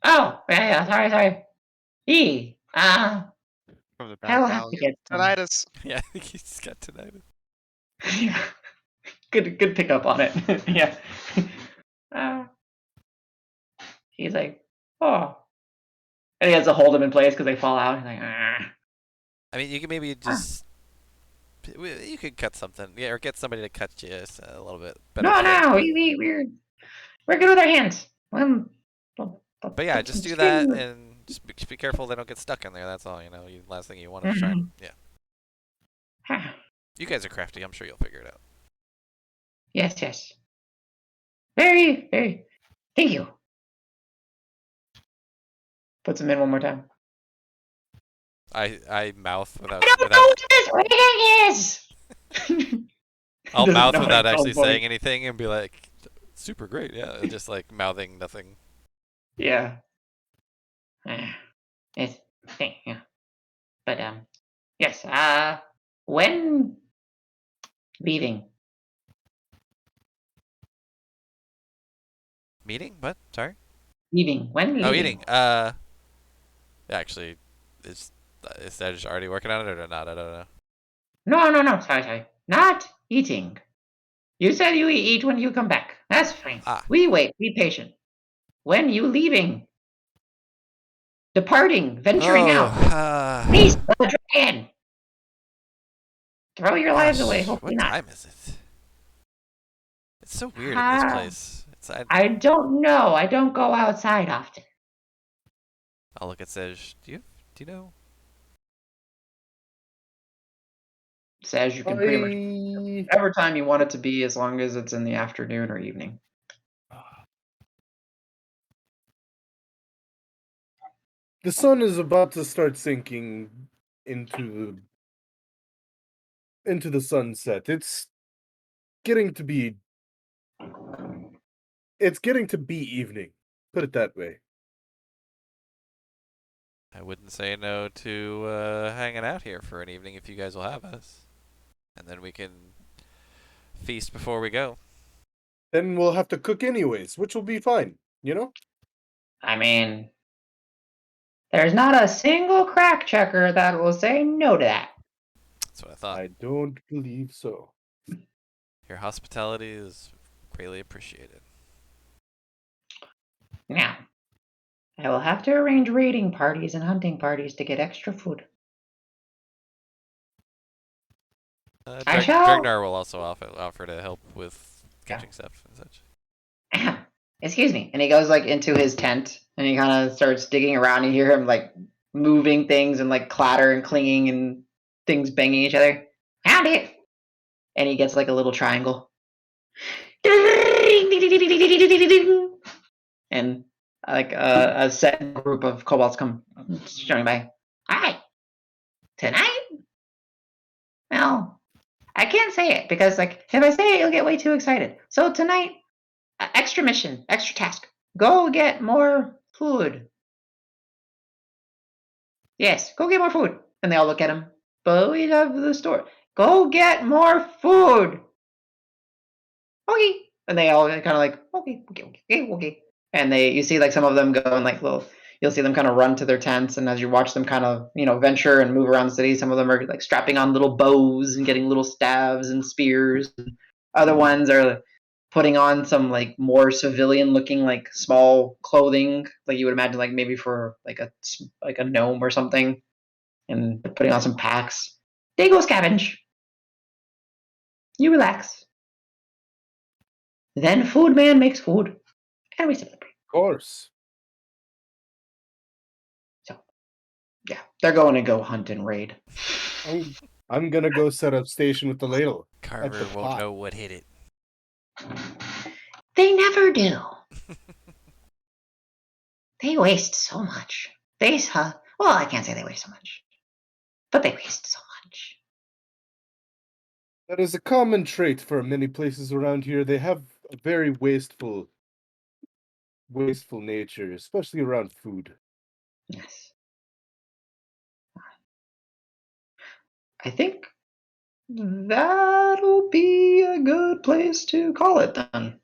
Oh, yeah, sorry. From the I'll back have to alley. get some. Tinnitus. Yeah, I think he's got tinnitus. Yeah. Good pickup on it. Yeah. He's like, oh. And he has to hold him in place because they fall out. He's like, ah. I mean, you can maybe just. You could cut something. Yeah, or get somebody to cut you a little bit better. No, we're good with our hands. But yeah, just do that and just be careful they don't get stuck in there. That's all. Last thing you want to try. Yeah. You guys are crafty. I'm sure you'll figure it out. Yes. Very, very. Thank you. Puts him in one more time. I mouth without. I don't know what this ring is. I'll Doesn't mouth know what without it's actually called for. saying anything and be like, super great. Yeah, just like mouthing nothing. Yeah. It's yeah. But yes. When leaving? Meeting? What? Sorry. Leaving. When leaving? Oh, eating. Actually, it's Is that just already working on it or not? I don't know. No, sorry. Not eating. You said you eat when you come back. That's fine. Ah. We wait. Be patient. When you leaving? Departing, venturing out. Face the dragon. Throw your lives away. Gosh, Hopefully what not. time is it? It's so weird in this place. I don't know. I don't go outside often. I'll look at Sej. Do you know? Says you can pretty much whatever time you want it to be, as long as it's in the afternoon or evening. The sun is about to start sinking into the sunset. It's getting to be evening. Put it that way. I wouldn't say no to hanging out here for an evening if you guys will have us. And then we can feast before we go. Then we'll have to cook anyways, which will be fine, you know? I mean, there's not a single crack checker that will say no to that. That's what I thought. I don't believe so. Your hospitality is greatly appreciated. Now, I will have to arrange raiding parties and hunting parties to get extra food. I shall. Dregnar will also offer to help with catching stuff and such. Excuse me. And he goes like into his tent and he kind of starts digging around. You hear him like moving things and like clatter and clinging and things banging each other. Found it. And he gets like a little triangle. And like a set group of kobolds come showing by. Hi. Tonight? Well, I can't say it because like if I say it, you'll get way too excited. So tonight, extra mission, extra task. Go get more food. Yes, go get more food. And they all look at him. But we have the store. Go get more food. Okay. And they all kind of like, okay. And you see like some of them go and like you'll see them kind of run to their tents. And as you watch them kind of, venture and move around the city, some of them are like strapping on little bows and getting little staves and spears. Other ones are putting on some like more civilian looking like small clothing, like you would imagine like maybe for like a gnome or something, and putting on some packs. They go scavenge. You relax. Then Food Man makes food, and we celebrate. Of course. So, yeah, they're going to go hunt and raid. I'm gonna go set up station with the ladle. Carver won't know what hit it. They never do. They waste so much. Well, I can't say they waste so much, but they waste so much. That is a common trait for many places around here. They have a very wasteful nature, especially around food. Yes. I think that'll be a good place to call it then.